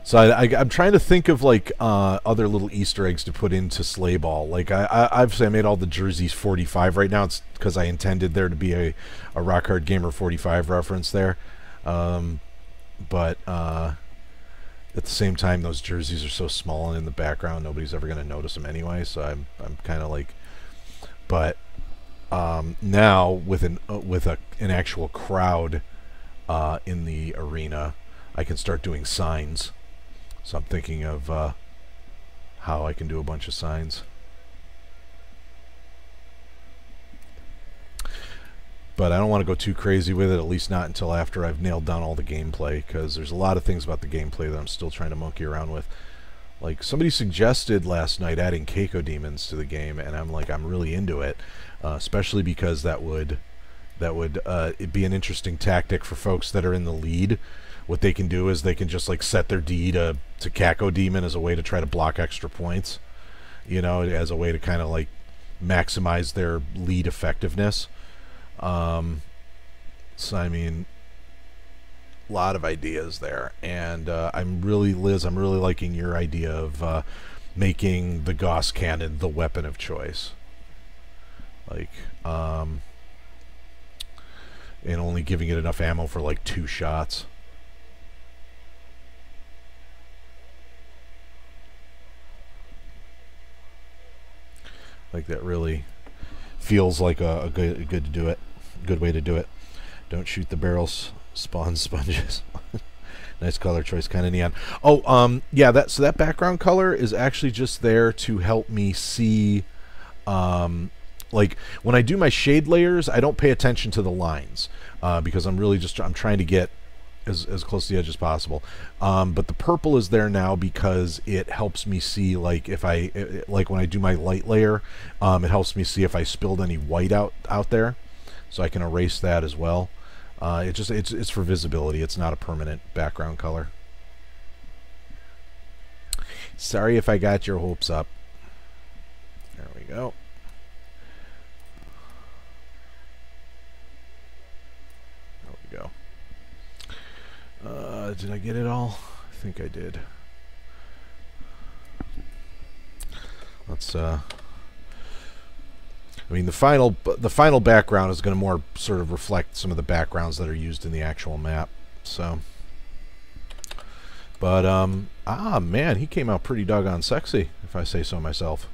So I'm trying to think of like other little Easter eggs to put into Sleigh Ball. Like obviously I made all the jerseys 45 right now. It's because I intended there to be a Rock Hard Gamer 45 reference there. But at the same time, those jerseys are so small and in the background, nobody's ever going to notice them anyway. So I'm kind of like, but now with an actual crowd in the arena, I can start doing signs. So I'm thinking of how I can do a bunch of signs. But I don't want to go too crazy with it, at least not until after I've nailed down all the gameplay, because there's a lot of things about the gameplay that I'm still trying to monkey around with. Like, somebody suggested last night adding Keiko demons to the game, and I'm like, I'm really into it, especially because that would it'd be an interesting tactic for folks that are in the lead. What they can do is they can just like set their D to Kako Demon as a way to try to block extra points, you know, as a way to kind of like maximize their lead effectiveness. So I mean, a lot of ideas there, and Liz, I'm really liking your idea of making the Gauss cannon the weapon of choice, like and only giving it enough ammo for like 2 shots. Like that really feels like a good to do it, good way to do it. Don't shoot the barrels, spawn sponges. Nice color choice, kind of neon. Oh, yeah, so that background color is actually just there to help me see. Like when I do my shade layers, I don't pay attention to the lines because I'm really just trying to get as close to the edge as possible. But the purple is there now because it helps me see, like if like when I do my light layer, it helps me see if I spilled any white out there, so I can erase that as well. It's for visibility. It's not a permanent background color. Sorry if I got your hopes up. There we go. There we go. Did I get it all? I think I did. Let's I mean, the final background is going to more sort of reflect some of the backgrounds that are used in the actual map. So, but man, he came out pretty doggone sexy, if I say so myself.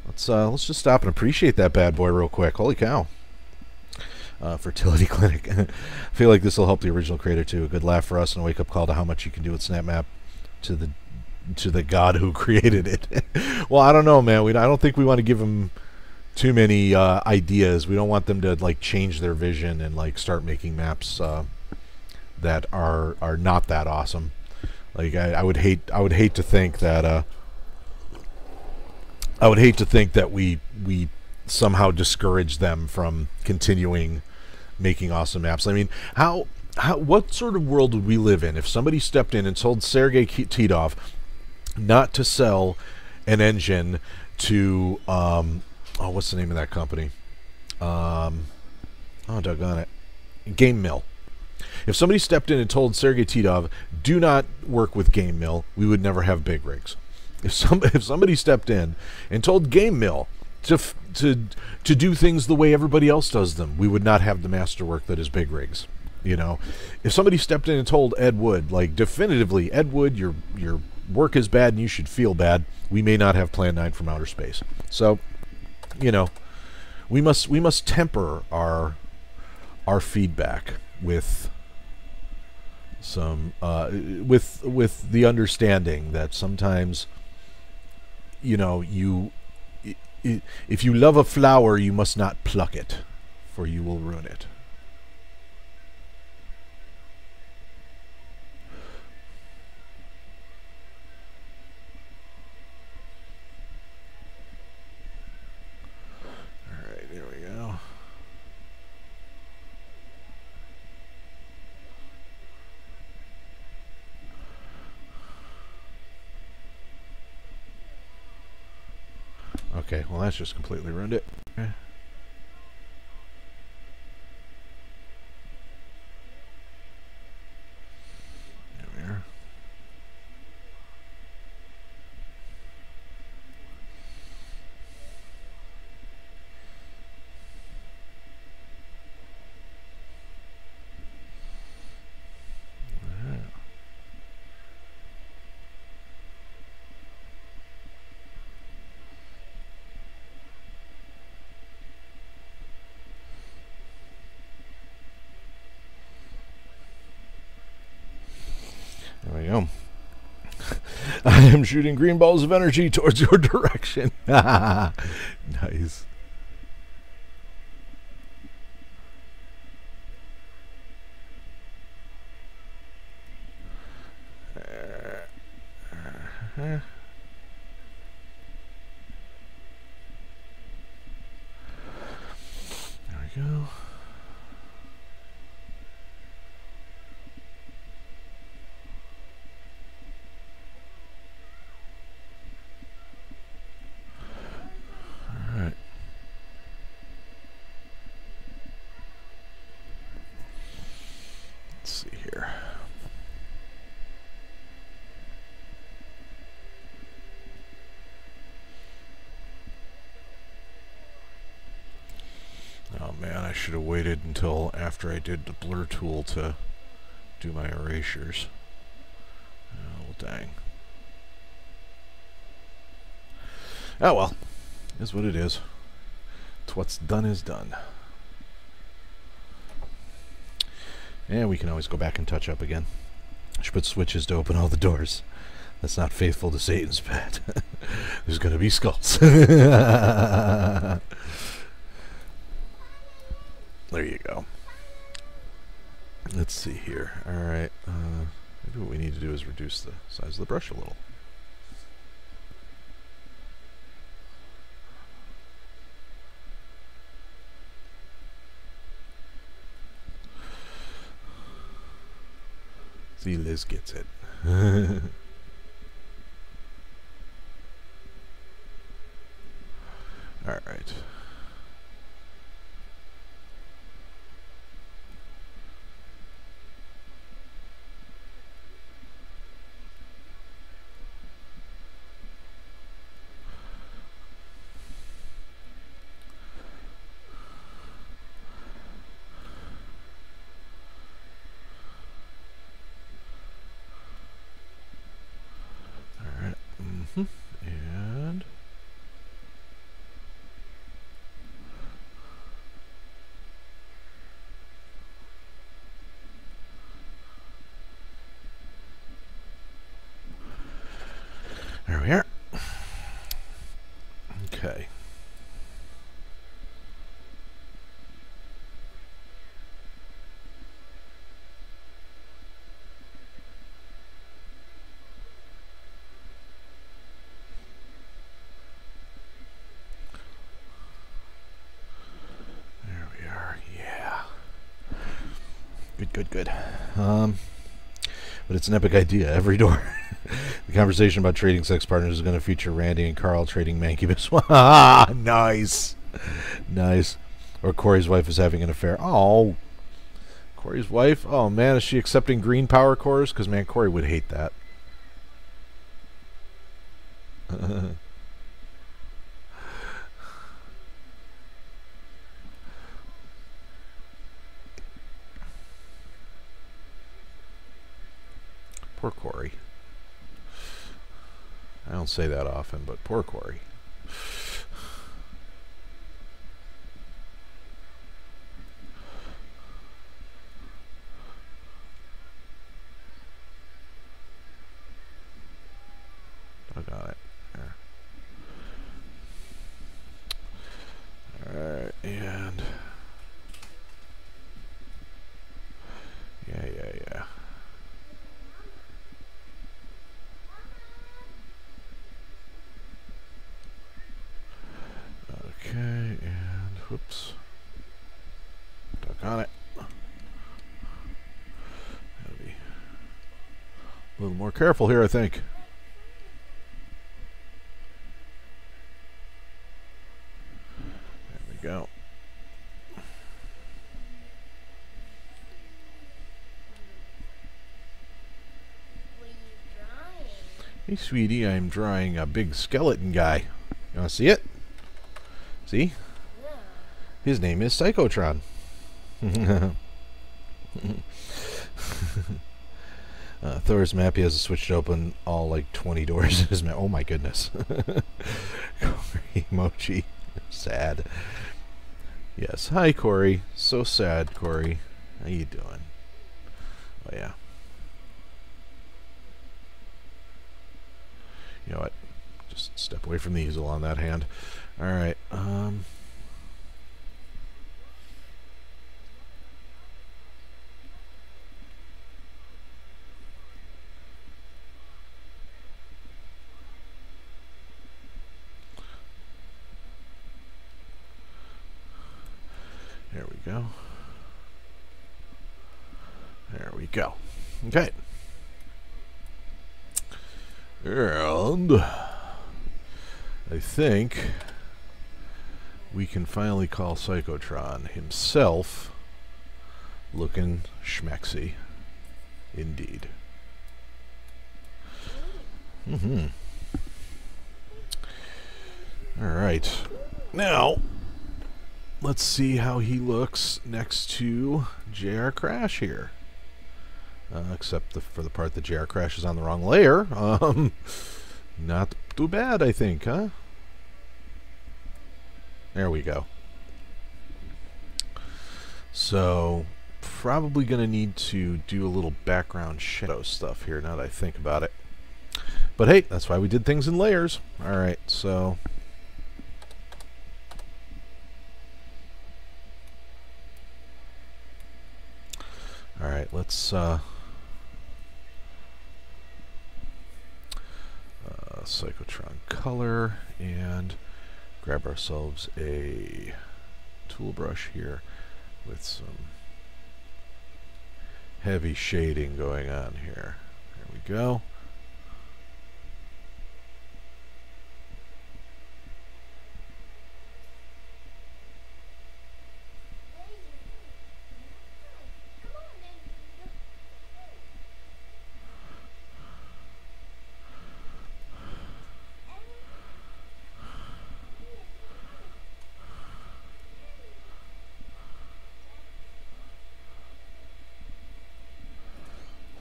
Let's just stop and appreciate that bad boy real quick. Holy cow! Fertility clinic. I feel like this will help the original creator too. A good laugh for us and a wake up call to how much you can do with Snap Map to the god who created it. Well, I don't know, man. I don't think we want to give him too many ideas. We don't want them to like change their vision and like start making maps that are not that awesome. Like I would hate to think that we somehow discourage them from continuing making awesome maps. I mean, what sort of world would we live in if somebody stepped in and told Sergei Titov not to sell an engine to oh, what's the name of that company? Oh, doggone it. Game Mill. If somebody stepped in and told Sergei Titov, do not work with Game Mill, we would never have big rigs. If somebody stepped in and told Game Mill to do things the way everybody else does them, we would not have the masterwork that is big rigs. You know, if somebody stepped in and told Ed Wood, like definitively, Ed Wood, your work is bad and you should feel bad, we may not have Plan 9 from outer space. So, you know, we must temper our feedback with some with the understanding that sometimes, you know, if you love a flower, you must not pluck it, for you will ruin it. Okay, well that's just completely ruined it. Okay. There we are. There we go. I am shooting green balls of energy towards your direction. Nice. There we go. Oh man, I should have waited until after I did the blur tool to do my erasures. Oh, dang. Oh well, is what it is. It's what's done is done. And we can always go back and touch up again. I should put switches to open all the doors. That's not faithful to Satan's pet. There's gonna be skulls. There you go. Let's see here. Alright, maybe what we need to do is reduce the size of the brush a little. See, Liz gets it. Alright. And there we are. Okay. Good. But it's an epic idea. Every door. The conversation about trading sex partners is going to feature Randy and Carl trading Mancubus. Nice. Nice. Or Corey's wife is having an affair. Oh. Corey's wife? Oh, man. Is she accepting green power cores? Because, man, Corey would hate that. Poor Corey. I don't say that often, but poor Corey. I got it. There. Alright, and yeah. Okay, and whoops. Duck on it. Gotta be a little more careful here, I think. Hey, sweetie, I'm drawing a big skeleton guy. You want to see it? See? His name is Psychotron. Thor's map, he has to switch to open all like 20 doors in his map. Oh my goodness. Emoji. Sad. Yes. Hi, Corey. So sad, Corey. How you doing? Oh yeah. You know what? Just step away from the easel on that hand. Alright. There we go. There we go. Okay. And I think we can finally call Psychotron himself looking schmexy. Indeed. Alright. Now, let's see how he looks next to JRCrash here. Except for the part that JRCrash is on the wrong layer. Not too bad, I think, huh? There we go. So, probably going to need to do a little background shadow stuff here now that I think about it. But hey, that's why we did things in layers. Alright, so... Alright, let's Psychotron color and grab ourselves a tool brush here with some heavy shading going on here. There we go.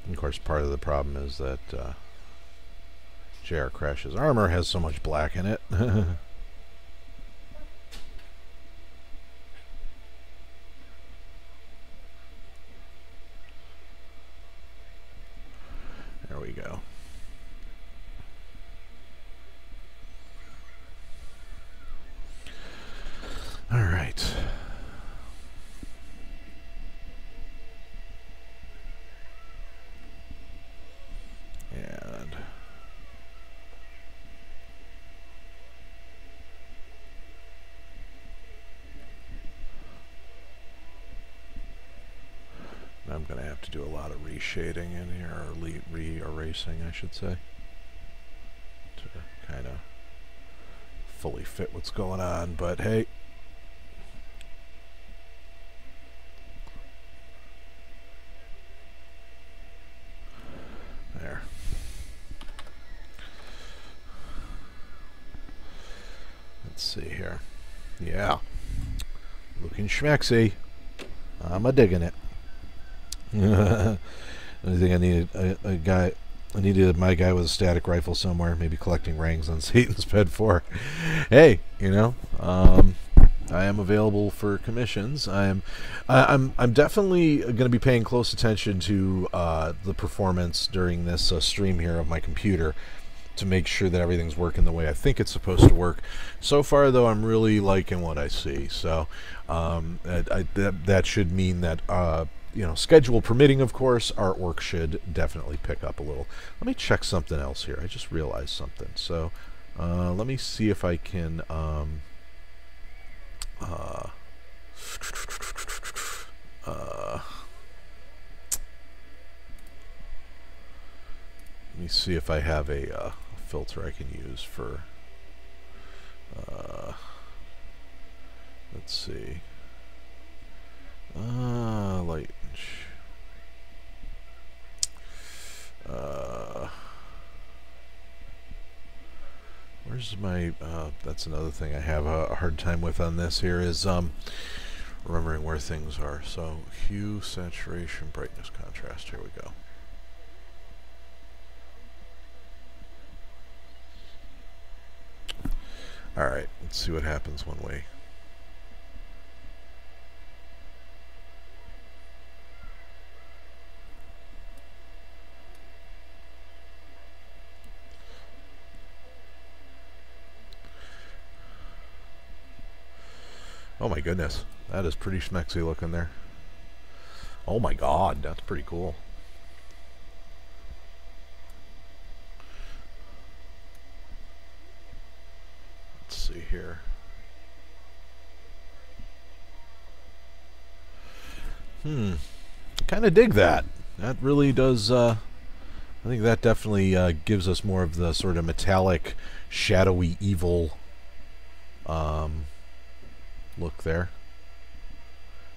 Of course, part of the problem is that JRCrash's armor has so much black in it. There we go. All right. I'm going to have to do a lot of reshading in here, or re-erasing, I should say, to kind of fully fit what's going on, but hey. There. Let's see here. Yeah. Looking schmexy. I'm a-digging it. I think I needed a guy. I needed my guy with a static rifle somewhere, maybe collecting rings on Satan's Bed 4. Hey, you know, I am available for commissions. I'm definitely going to be paying close attention to the performance during this stream here of my computer to make sure that everything's working the way I think it's supposed to work. So far, though, I'm really liking what I see. So that should mean that. You know, schedule permitting, of course, artwork should definitely pick up a little. Let me check something else here. I just realized something. So, let me see if I can, let me see if I have a filter I can use for, let's see. Light. where's my, that's another thing I have a hard time with on this here is remembering where things are. So hue, saturation, brightness, contrast, here we go. Alright, let's see what happens when we... Oh my goodness, that is pretty schmexy looking there. Oh my god, that's pretty cool. Let's see here. Kind of dig that. That really does, I think that definitely gives us more of the sort of metallic, shadowy, evil look there.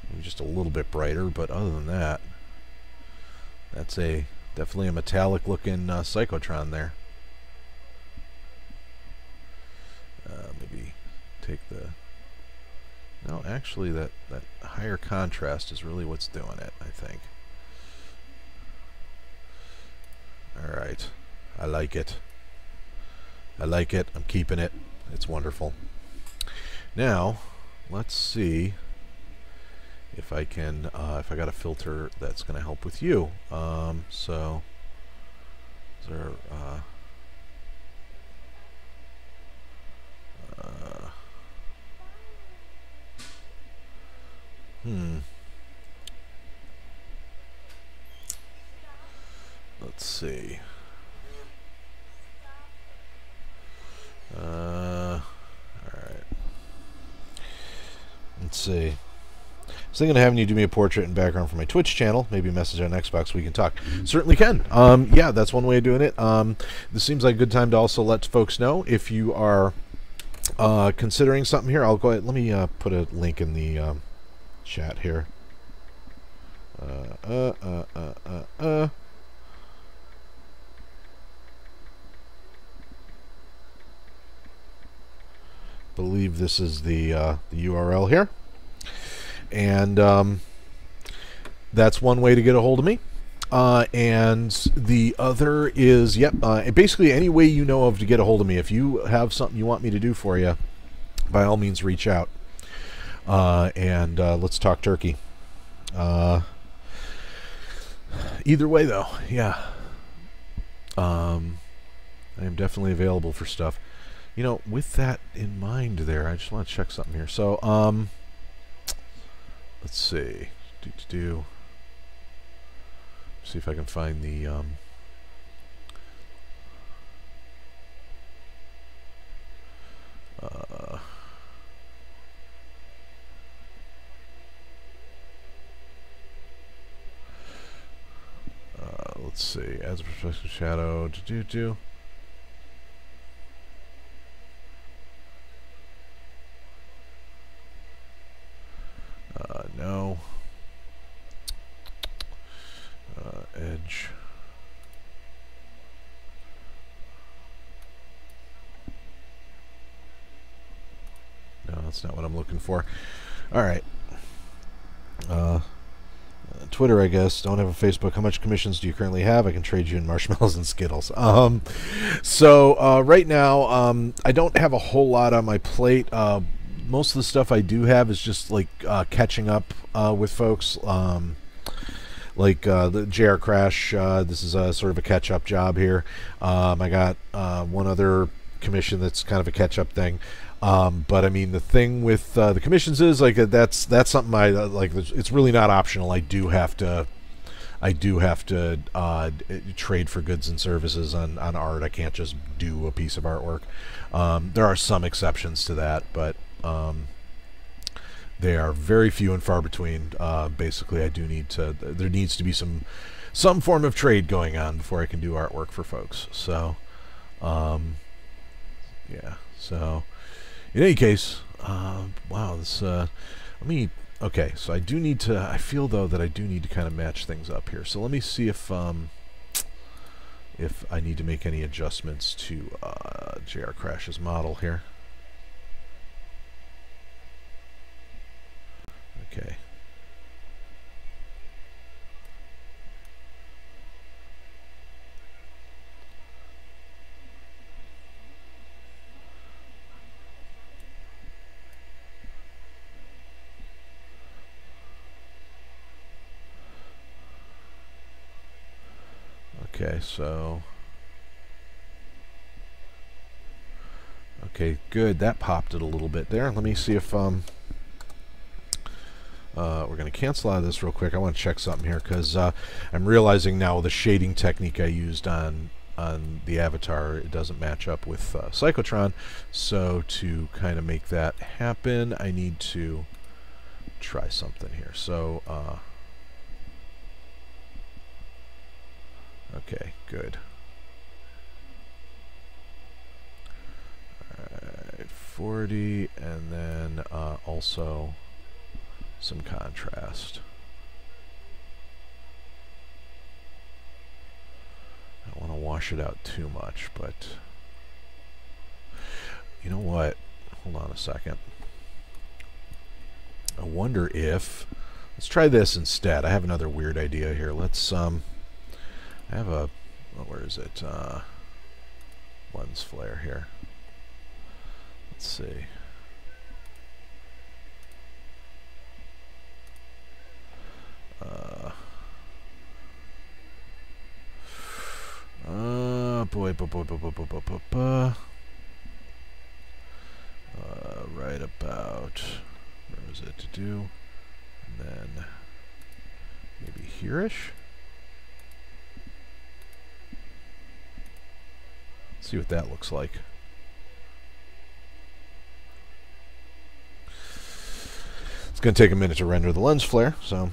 Maybe just a little bit brighter, but other than that, that's definitely a metallic looking Psychotron there. Maybe take the... No, actually that higher contrast is really what's doing it, I think. Alright. I like it. I like it. I'm keeping it. It's wonderful. Now, let's see if I can, if I got a filter that's going to help with you. So, is there, let's see. Alright. Let's see. I was thinking of having you do me a portrait and background for my Twitch channel. Maybe message on Xbox, we can talk. Certainly can. Yeah, that's one way of doing it. This seems like a good time to also let folks know if you are considering something here. I'll go ahead. Let me put a link in the chat here. Believe this is the URL here, and that's one way to get a hold of me. And the other is, basically any way you know of to get a hold of me. If you have something you want me to do for you, by all means reach out. And let's talk turkey. Either way, though, yeah. I am definitely available for stuff. You know, with that in mind there, I just want to check something here. So, let's see. See if I can find the, let's see, as a perspective shadow, no. Edge. No, that's not what I'm looking for. All right. Twitter, I guess. Don't have a Facebook. How much commissions do you currently have? I can trade you in marshmallows and Skittles. So right now, I don't have a whole lot on my plate. Most of the stuff I do have is just like catching up with folks. Like the JRCrash, this is a sort of a catch-up job here. I got one other commission that's kind of a catch-up thing. But I mean, the thing with the commissions is like that's something I like. It's really not optional. I do have to trade for goods and services on art. I can't just do a piece of artwork. There are some exceptions to that, but they are very few and far between. Basically, there needs to be some form of trade going on before I can do artwork for folks. So, yeah. So, in any case, wow, this. Okay, so I do need to. I feel though that I do need to kind of match things up here. So let me see if if I need to make any adjustments to JRCrash's model here. Okay. Okay, so okay, good. That popped it a little bit there. Let me see if we're going to cancel out of this real quick. I want to check something here because I'm realizing now the shading technique I used on the avatar, it doesn't match up with Psychotron. So to kind of make that happen, I need to try something here. So okay, good. Alright, 40, and then also some contrast. I don't want to wash it out too much, but you know what? Hold on a second. I wonder if, let's try this instead. I have another weird idea here. Let's I have a, well, where is it? Lens flare here. Let's see. Right about, where is it to do? And then maybe here-ish? See what that looks like. It's going to take a minute to render the lens flare, so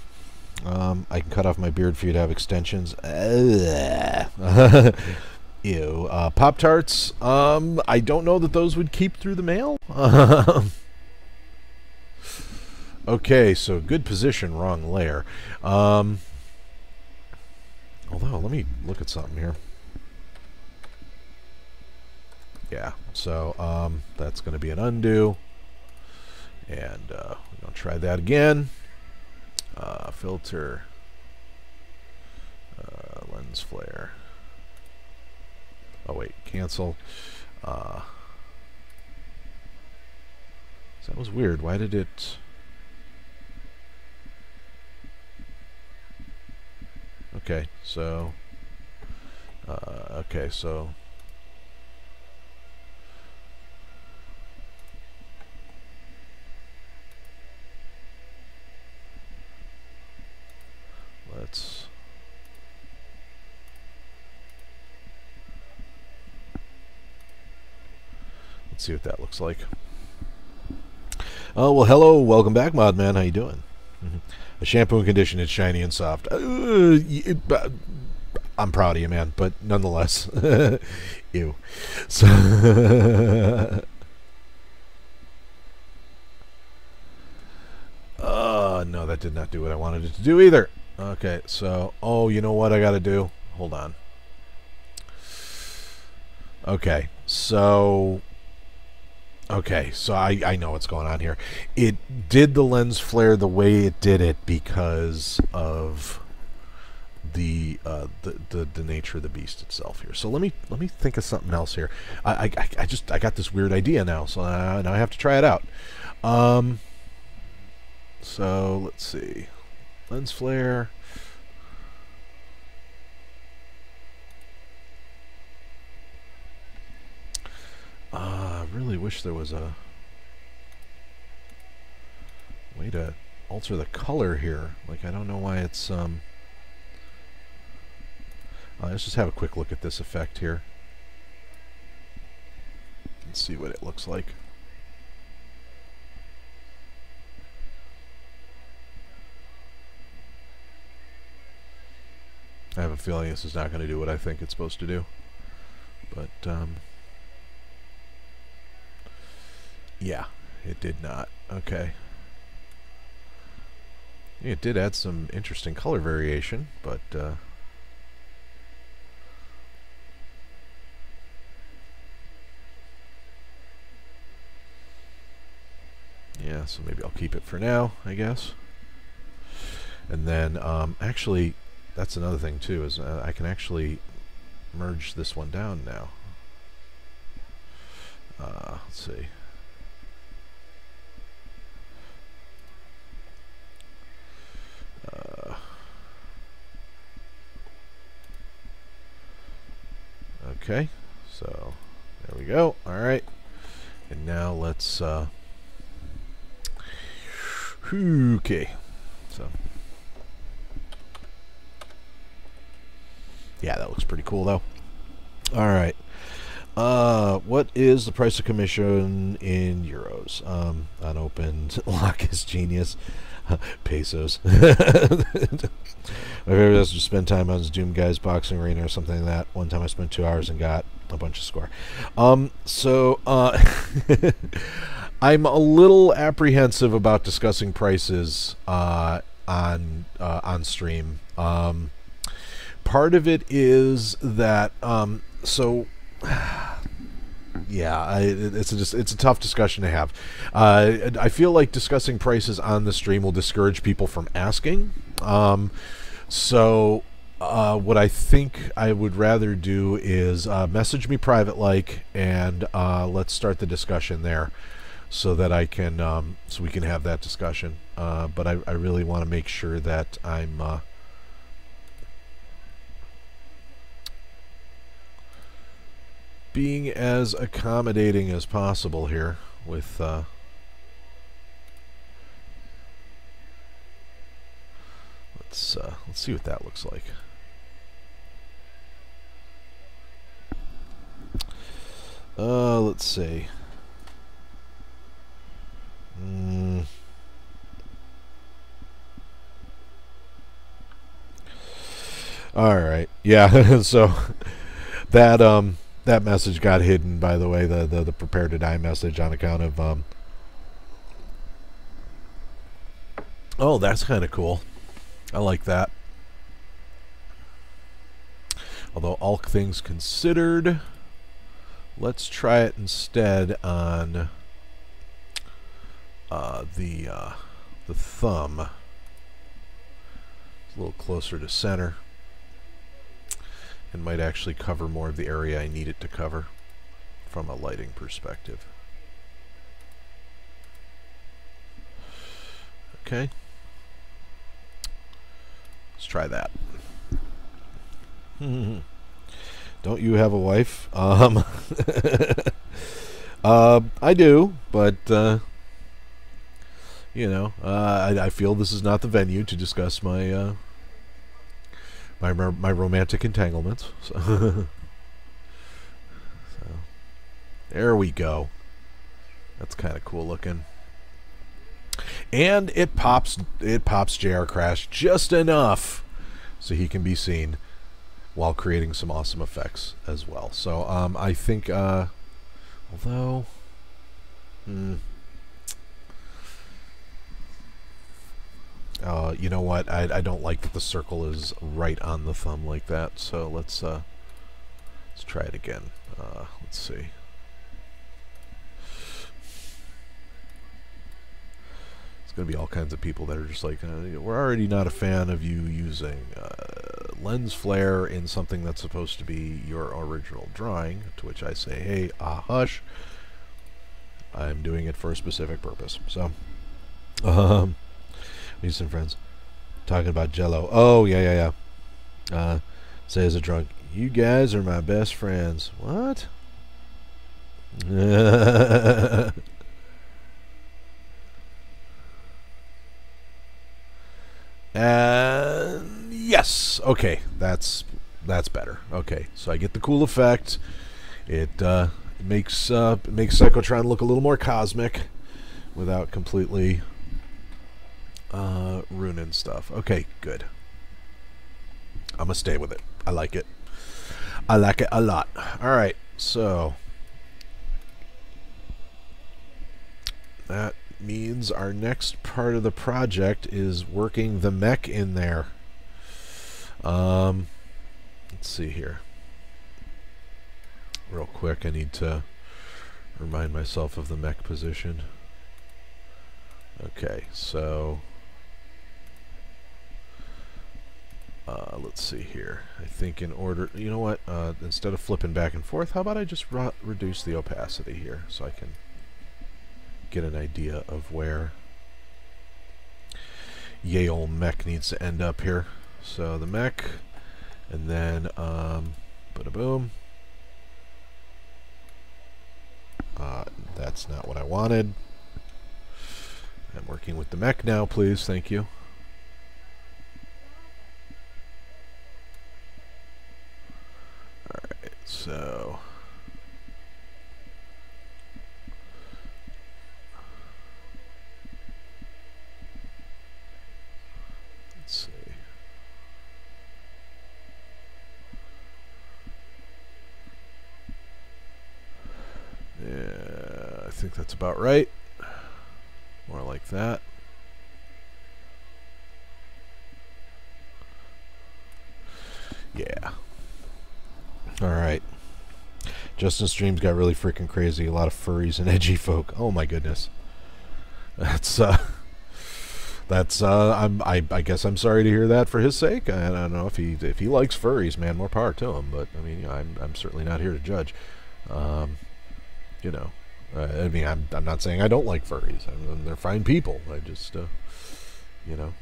I can cut off my beard for you to have extensions. Ew. Pop-Tarts, I don't know that those would keep through the mail. Okay, so good position, wrong layer. Although, let me look at something here. Yeah, so that's going to be an undo. And we're going to try that again. Filter, lens flare. Oh wait, cancel. That was weird. Why did it... Okay, so... okay, so... Let's see what that looks like. Oh, well, hello, welcome back, Modman. How you doing? A shampoo and condition, it's shiny and soft. I'm proud of you, man, but nonetheless. Ew. So no, that did not do what I wanted it to do either. Okay, so, oh, you know what I gotta do? Hold on. Okay, so I know what's going on here. It did the lens flare the way it did it because of the nature of the beast itself here. So let me think of something else here. I got this weird idea now, so now I have to try it out. So let's see, lens flare. I really wish there was a way to alter the color here. Like, I don't know why it's let's just have a quick look at this effect here and see what it looks like. I have a feeling this is not going to do what I think it's supposed to do. But, yeah, it did not. Okay. It did add some interesting color variation, but, So maybe I'll keep it for now, I guess. And then, actually, that's another thing too, is I can actually merge this one down now. Let's see. Okay, so there we go. All right, and now let's. Okay, so yeah, that looks pretty cool though. All right. What is the price of commission in euros? Unopened. Lock is genius. Pesos. My favorite is to spend time on Doom Guy's boxing arena or something like that. One time I spent 2 hours and got a bunch of score. I'm a little apprehensive about discussing prices on stream. Part of it is that yeah, it's a tough discussion to have. I feel like discussing prices on the stream will discourage people from asking. What I think I would rather do is message me private and let's start the discussion there, so that I can so we can have that discussion. But I really want to make sure that I'm being as accommodating as possible here with let's see what that looks like. Let's see. All right. Yeah. So that message got hidden, by the way, the prepare to die message, on account of oh, that's kind of cool. I like that. Although all things considered, let's try it instead on the thumb. It's a little closer to center, and might actually cover more of the area I need it to cover from a lighting perspective. Okay. Let's try that. Don't you have a wife? I do, but you know, I feel this is not the venue to discuss my my romantic entanglements. So, there we go. That's kind of cool looking. And it pops JRCrash just enough so he can be seen while creating some awesome effects as well. So I think although you know what, I don't like that the circle is right on the thumb like that, so let's try it again. Let's see. Going to be all kinds of people that are just like, we're already not a fan of you using lens flare in something that's supposed to be your original drawing, to which I say, hey, hush, I'm doing it for a specific purpose. So me some friends talking about Jello. Oh yeah. Say as a drunk, you guys are my best friends. What? Yes. Okay, that's better. Okay, so I get the cool effect. It makes Psychotron look a little more cosmic without completely ruining stuff. Okay, good. I'm gonna stay with it. I like it. I like it a lot. All right, so that means our next part of the project is working the mech in there. Let's see here. Real quick, I need to remind myself of the mech position. Okay, so let's see here. I think in order, you know what, instead of flipping back and forth, how about I just reduce the opacity here so I can get an idea of where yay ol' mech needs to end up here. So the mech, and then bada boom. That's not what I wanted. I'm working with the mech now, please. Thank you. Alright, so let's see. Yeah, I think that's about right. More like that. Yeah. Alright. Justin's streams got really freaking crazy. A lot of furries and edgy folk. Oh my goodness. That's I guess I'm sorry to hear that for his sake. I don't know if he likes furries, man, more power to him, but I mean, I'm certainly not here to judge. You know, I mean, I'm not saying I don't like furries. I mean, they're fine people. I just you know,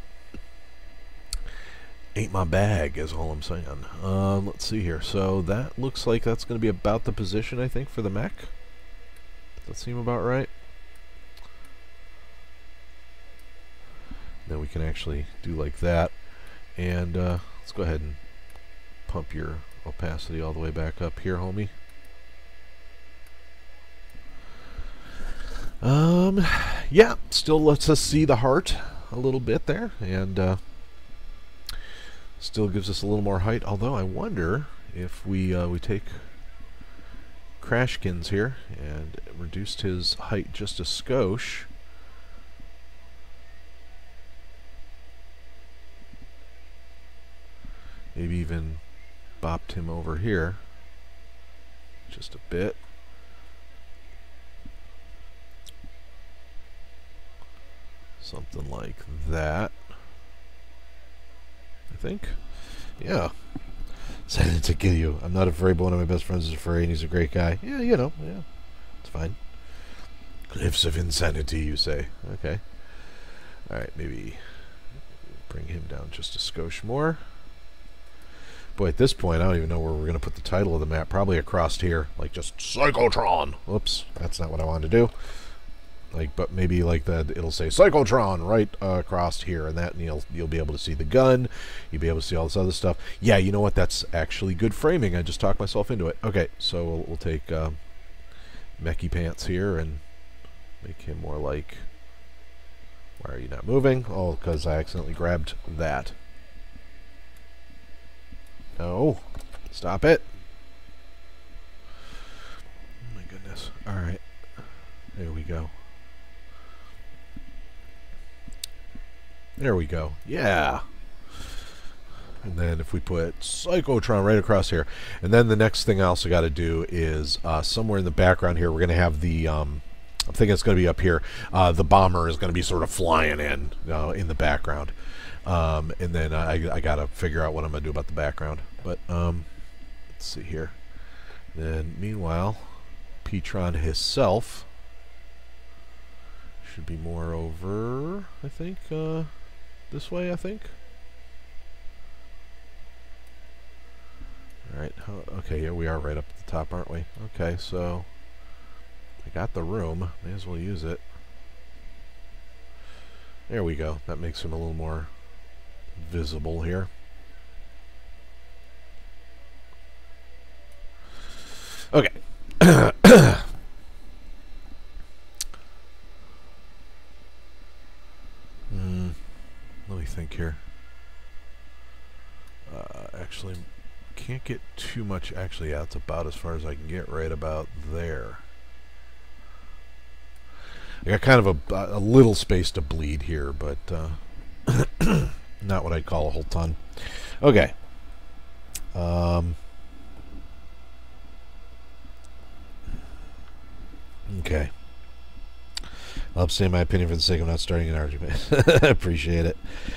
ain't my bag is all I'm saying. Let's see here. So that looks like that's going to be about the position, I think, for the mech. Does that seem about right? Then we can actually do like that. And let's go ahead and pump your opacity all the way back up here, homie. Yeah, still lets us see the heart a little bit there, and still gives us a little more height. Although I wonder if we take Crashkins here and reduced his height just a skosh. Maybe even bopped him over here just a bit. Something like that, I think. Yeah. Send it to kill you. I'm not afraid, but one of my best friends is a furry and he's a great guy. Yeah, you know, yeah. It's fine. Cliffs of insanity, you say. Okay. Alright, maybe bring him down just a skosh more. Boy, at this point, I don't even know where we're going to put the title of the map. Probably across here. Like, just PSYCHOTRON. Whoops, that's not what I wanted to do. Like, but maybe like it'll say PSYCHOTRON right across here, and that, and you'll be able to see the gun. You'll be able to see all this other stuff. Yeah, you know what? That's actually good framing. I just talked myself into it. Okay, so we'll take Mechie Pants here and make him more like. Why are you not moving? Oh, because I accidentally grabbed that. No, stop it! Oh my goodness! All right, there we go. There we go. Yeah. And then if we put PSYCHOTRON right across here, and then the next thing I also got to do is somewhere in the background here, we're going to have the, I'm thinking it's going to be up here, the bomber is going to be sort of flying in the background. And then I got to figure out what I'm going to do about the background. But let's see here. Then meanwhile, Petron himself should be more over, I think, this way, I think. Alright, okay, here we are right up at the top, aren't we? Okay, so I got the room. May as well use it. There we go. That makes him a little more visible here. Okay. Let me think here. Actually, can't get too much. Actually, yeah, it's about as far as I can get, right about there. I got kind of a little space to bleed here, but not what I'd call a whole ton. Okay. Okay. I'll abstain my opinion for the sake of not starting an argument. I appreciate it.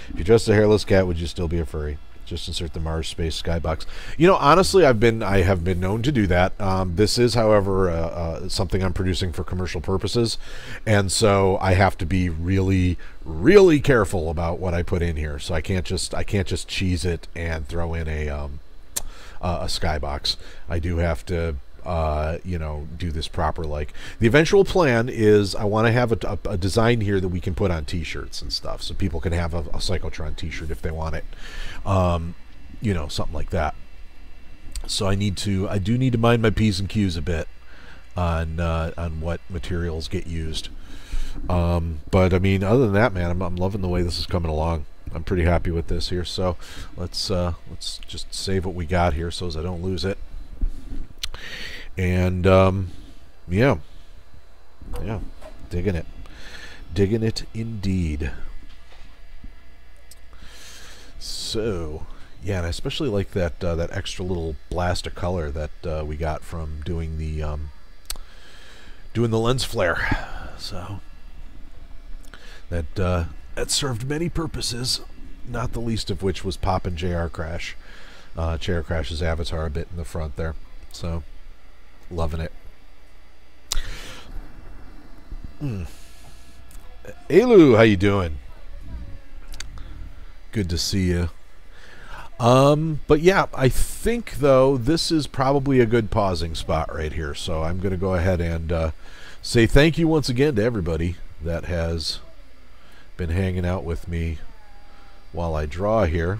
If you dressed a hairless cat, would you still be a furry? Just insert the Mars space skybox. You know, honestly, I have been known to do that. This is, however, something I'm producing for commercial purposes, and so I have to be really, really careful about what I put in here. So I can't just cheese it and throw in a skybox. I do have to you know, do this proper. Like, the eventual plan is I want to have a design here that we can put on t-shirts and stuff, so people can have a Psychotron t-shirt if they want it, you know, something like that. So I do need to mind my P's and Q's a bit on what materials get used, but I mean, other than that, man, I'm loving the way this is coming along. I'm pretty happy with this here, so let's just save what we got here so as I don't lose it. And yeah, digging it indeed. So yeah, and I especially like that that extra little blast of color that we got from doing the lens flare. So that served many purposes, not the least of which was popping JRCrash, JRCrash's avatar a bit in the front there. So loving it. Elu, how you doing? Good to see you. But yeah, I think though this is probably a good pausing spot right here. So I'm going to go ahead and say thank you once again to everybody that has been hanging out with me while I draw here.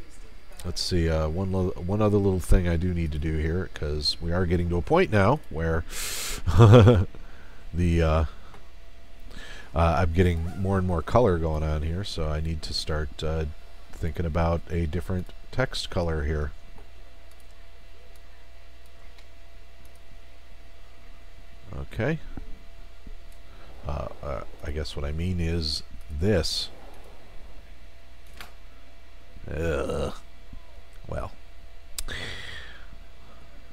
Let's see, one other little thing I do need to do here, because we are getting to a point now where I'm getting more and more color going on here, so I need to start thinking about a different text color here. Okay. I guess what I mean is this. Well,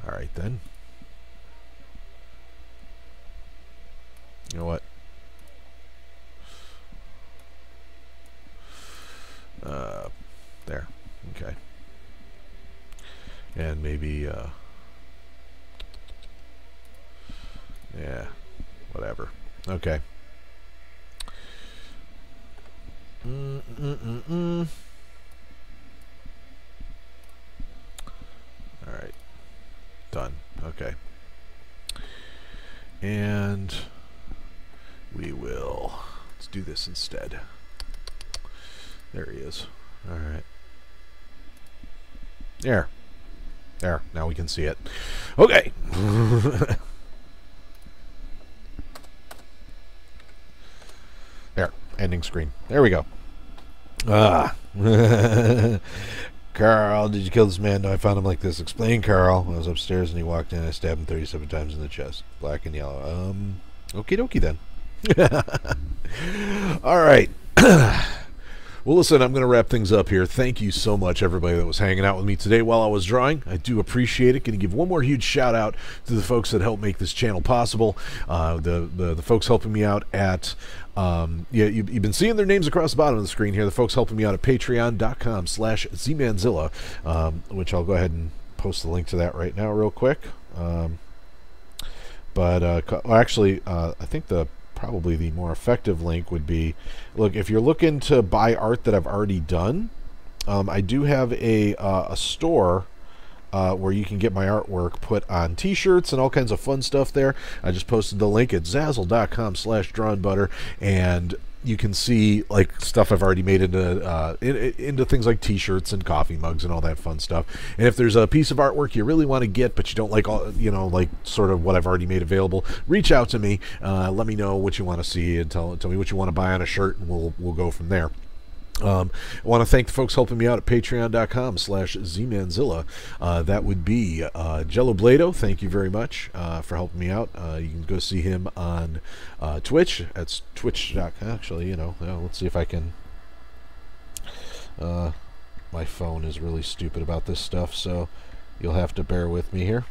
all right then. You know what? There. Okay. And maybe, yeah, whatever. Okay. All right, done. Okay, and let's do this instead. There he is. All right, there. Now we can see it. Okay. There, ending screen. There we go. Carl, did you kill this man? No, I found him like this. Explain, Carl. I was upstairs and he walked in. I stabbed him 37 times in the chest. Black and yellow. Okie dokie then. All right. Well, listen, I'm going to wrap things up here. Thank you so much, everybody that was hanging out with me today while I was drawing. I do appreciate it. Going to give one more huge shout out to the folks that helped make this channel possible. The folks helping me out at yeah, you've been seeing their names across the bottom of the screen here. The folks helping me out at patreon.com/zmanzilla, which I'll go ahead and post the link to that right now real quick. Actually, I think probably the more effective link would be, look, if you're looking to buy art that I've already done, I do have a store where you can get my artwork put on t-shirts and all kinds of fun stuff there. I just posted the link at zazzle.com/drawandbutter, and you can see like stuff I've already made into things like t-shirts and coffee mugs and all that fun stuff. And if there's a piece of artwork you really want to get but you don't like all, you know, like sort of what I've already made available, reach out to me. Let me know what you want to see and tell me what you want to buy on a shirt, and we'll go from there. I want to thank the folks helping me out at patreon.com/zmanzilla. That would be Jello Blado. Thank you very much for helping me out. You can go see him on Twitch. That's twitch.com. Actually, you know, let's see if I can. My phone is really stupid about this stuff, so you'll have to bear with me here.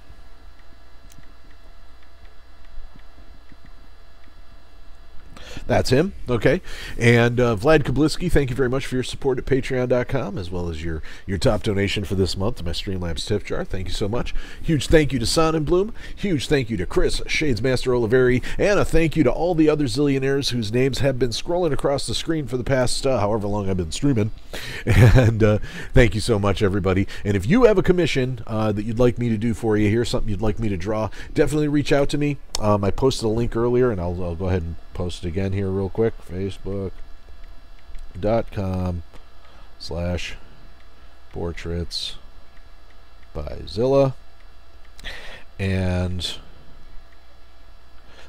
That's him. Okay. And Vlad Kablisky, thank you very much for your support at patreon.com, as well as your top donation for this month to my Streamlabs tip jar. Thank you so much. Huge thank you to Son and Bloom. Huge thank you to Chris, Shadesmaster Oliveri, and a thank you to all the other zillionaires whose names have been scrolling across the screen for the past however long I've been streaming. And thank you so much, everybody. And if you have a commission that you'd like me to do for you, here's something you'd like me to draw, definitely reach out to me. I posted a link earlier, and I'll go ahead and post it again here real quick. Facebook.com/portraits by Zilla. And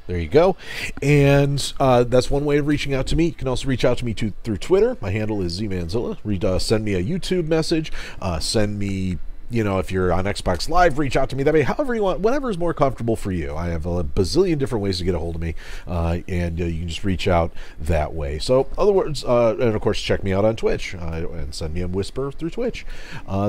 there you go. And that's one way of reaching out to me. You can also reach out to me through Twitter. My handle is zmanzilla. Send me a YouTube message. Send me, if you're on Xbox Live, reach out to me that way. However you want, whatever is more comfortable for you. I have a bazillion different ways to get a hold of me, and you can just reach out that way. So, other words, and of course, check me out on Twitch and send me a whisper through Twitch.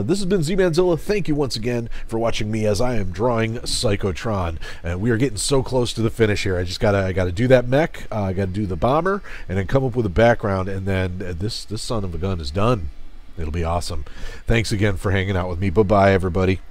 This has been Z-Manzilla. Thank you once again for watching me as I am drawing Psychotron. We are getting so close to the finish here. I gotta do that mech. I gotta do the bomber, and then come up with a background, and then this son of a gun is done. It'll be awesome. Thanks again for hanging out with me. Bye-bye, everybody.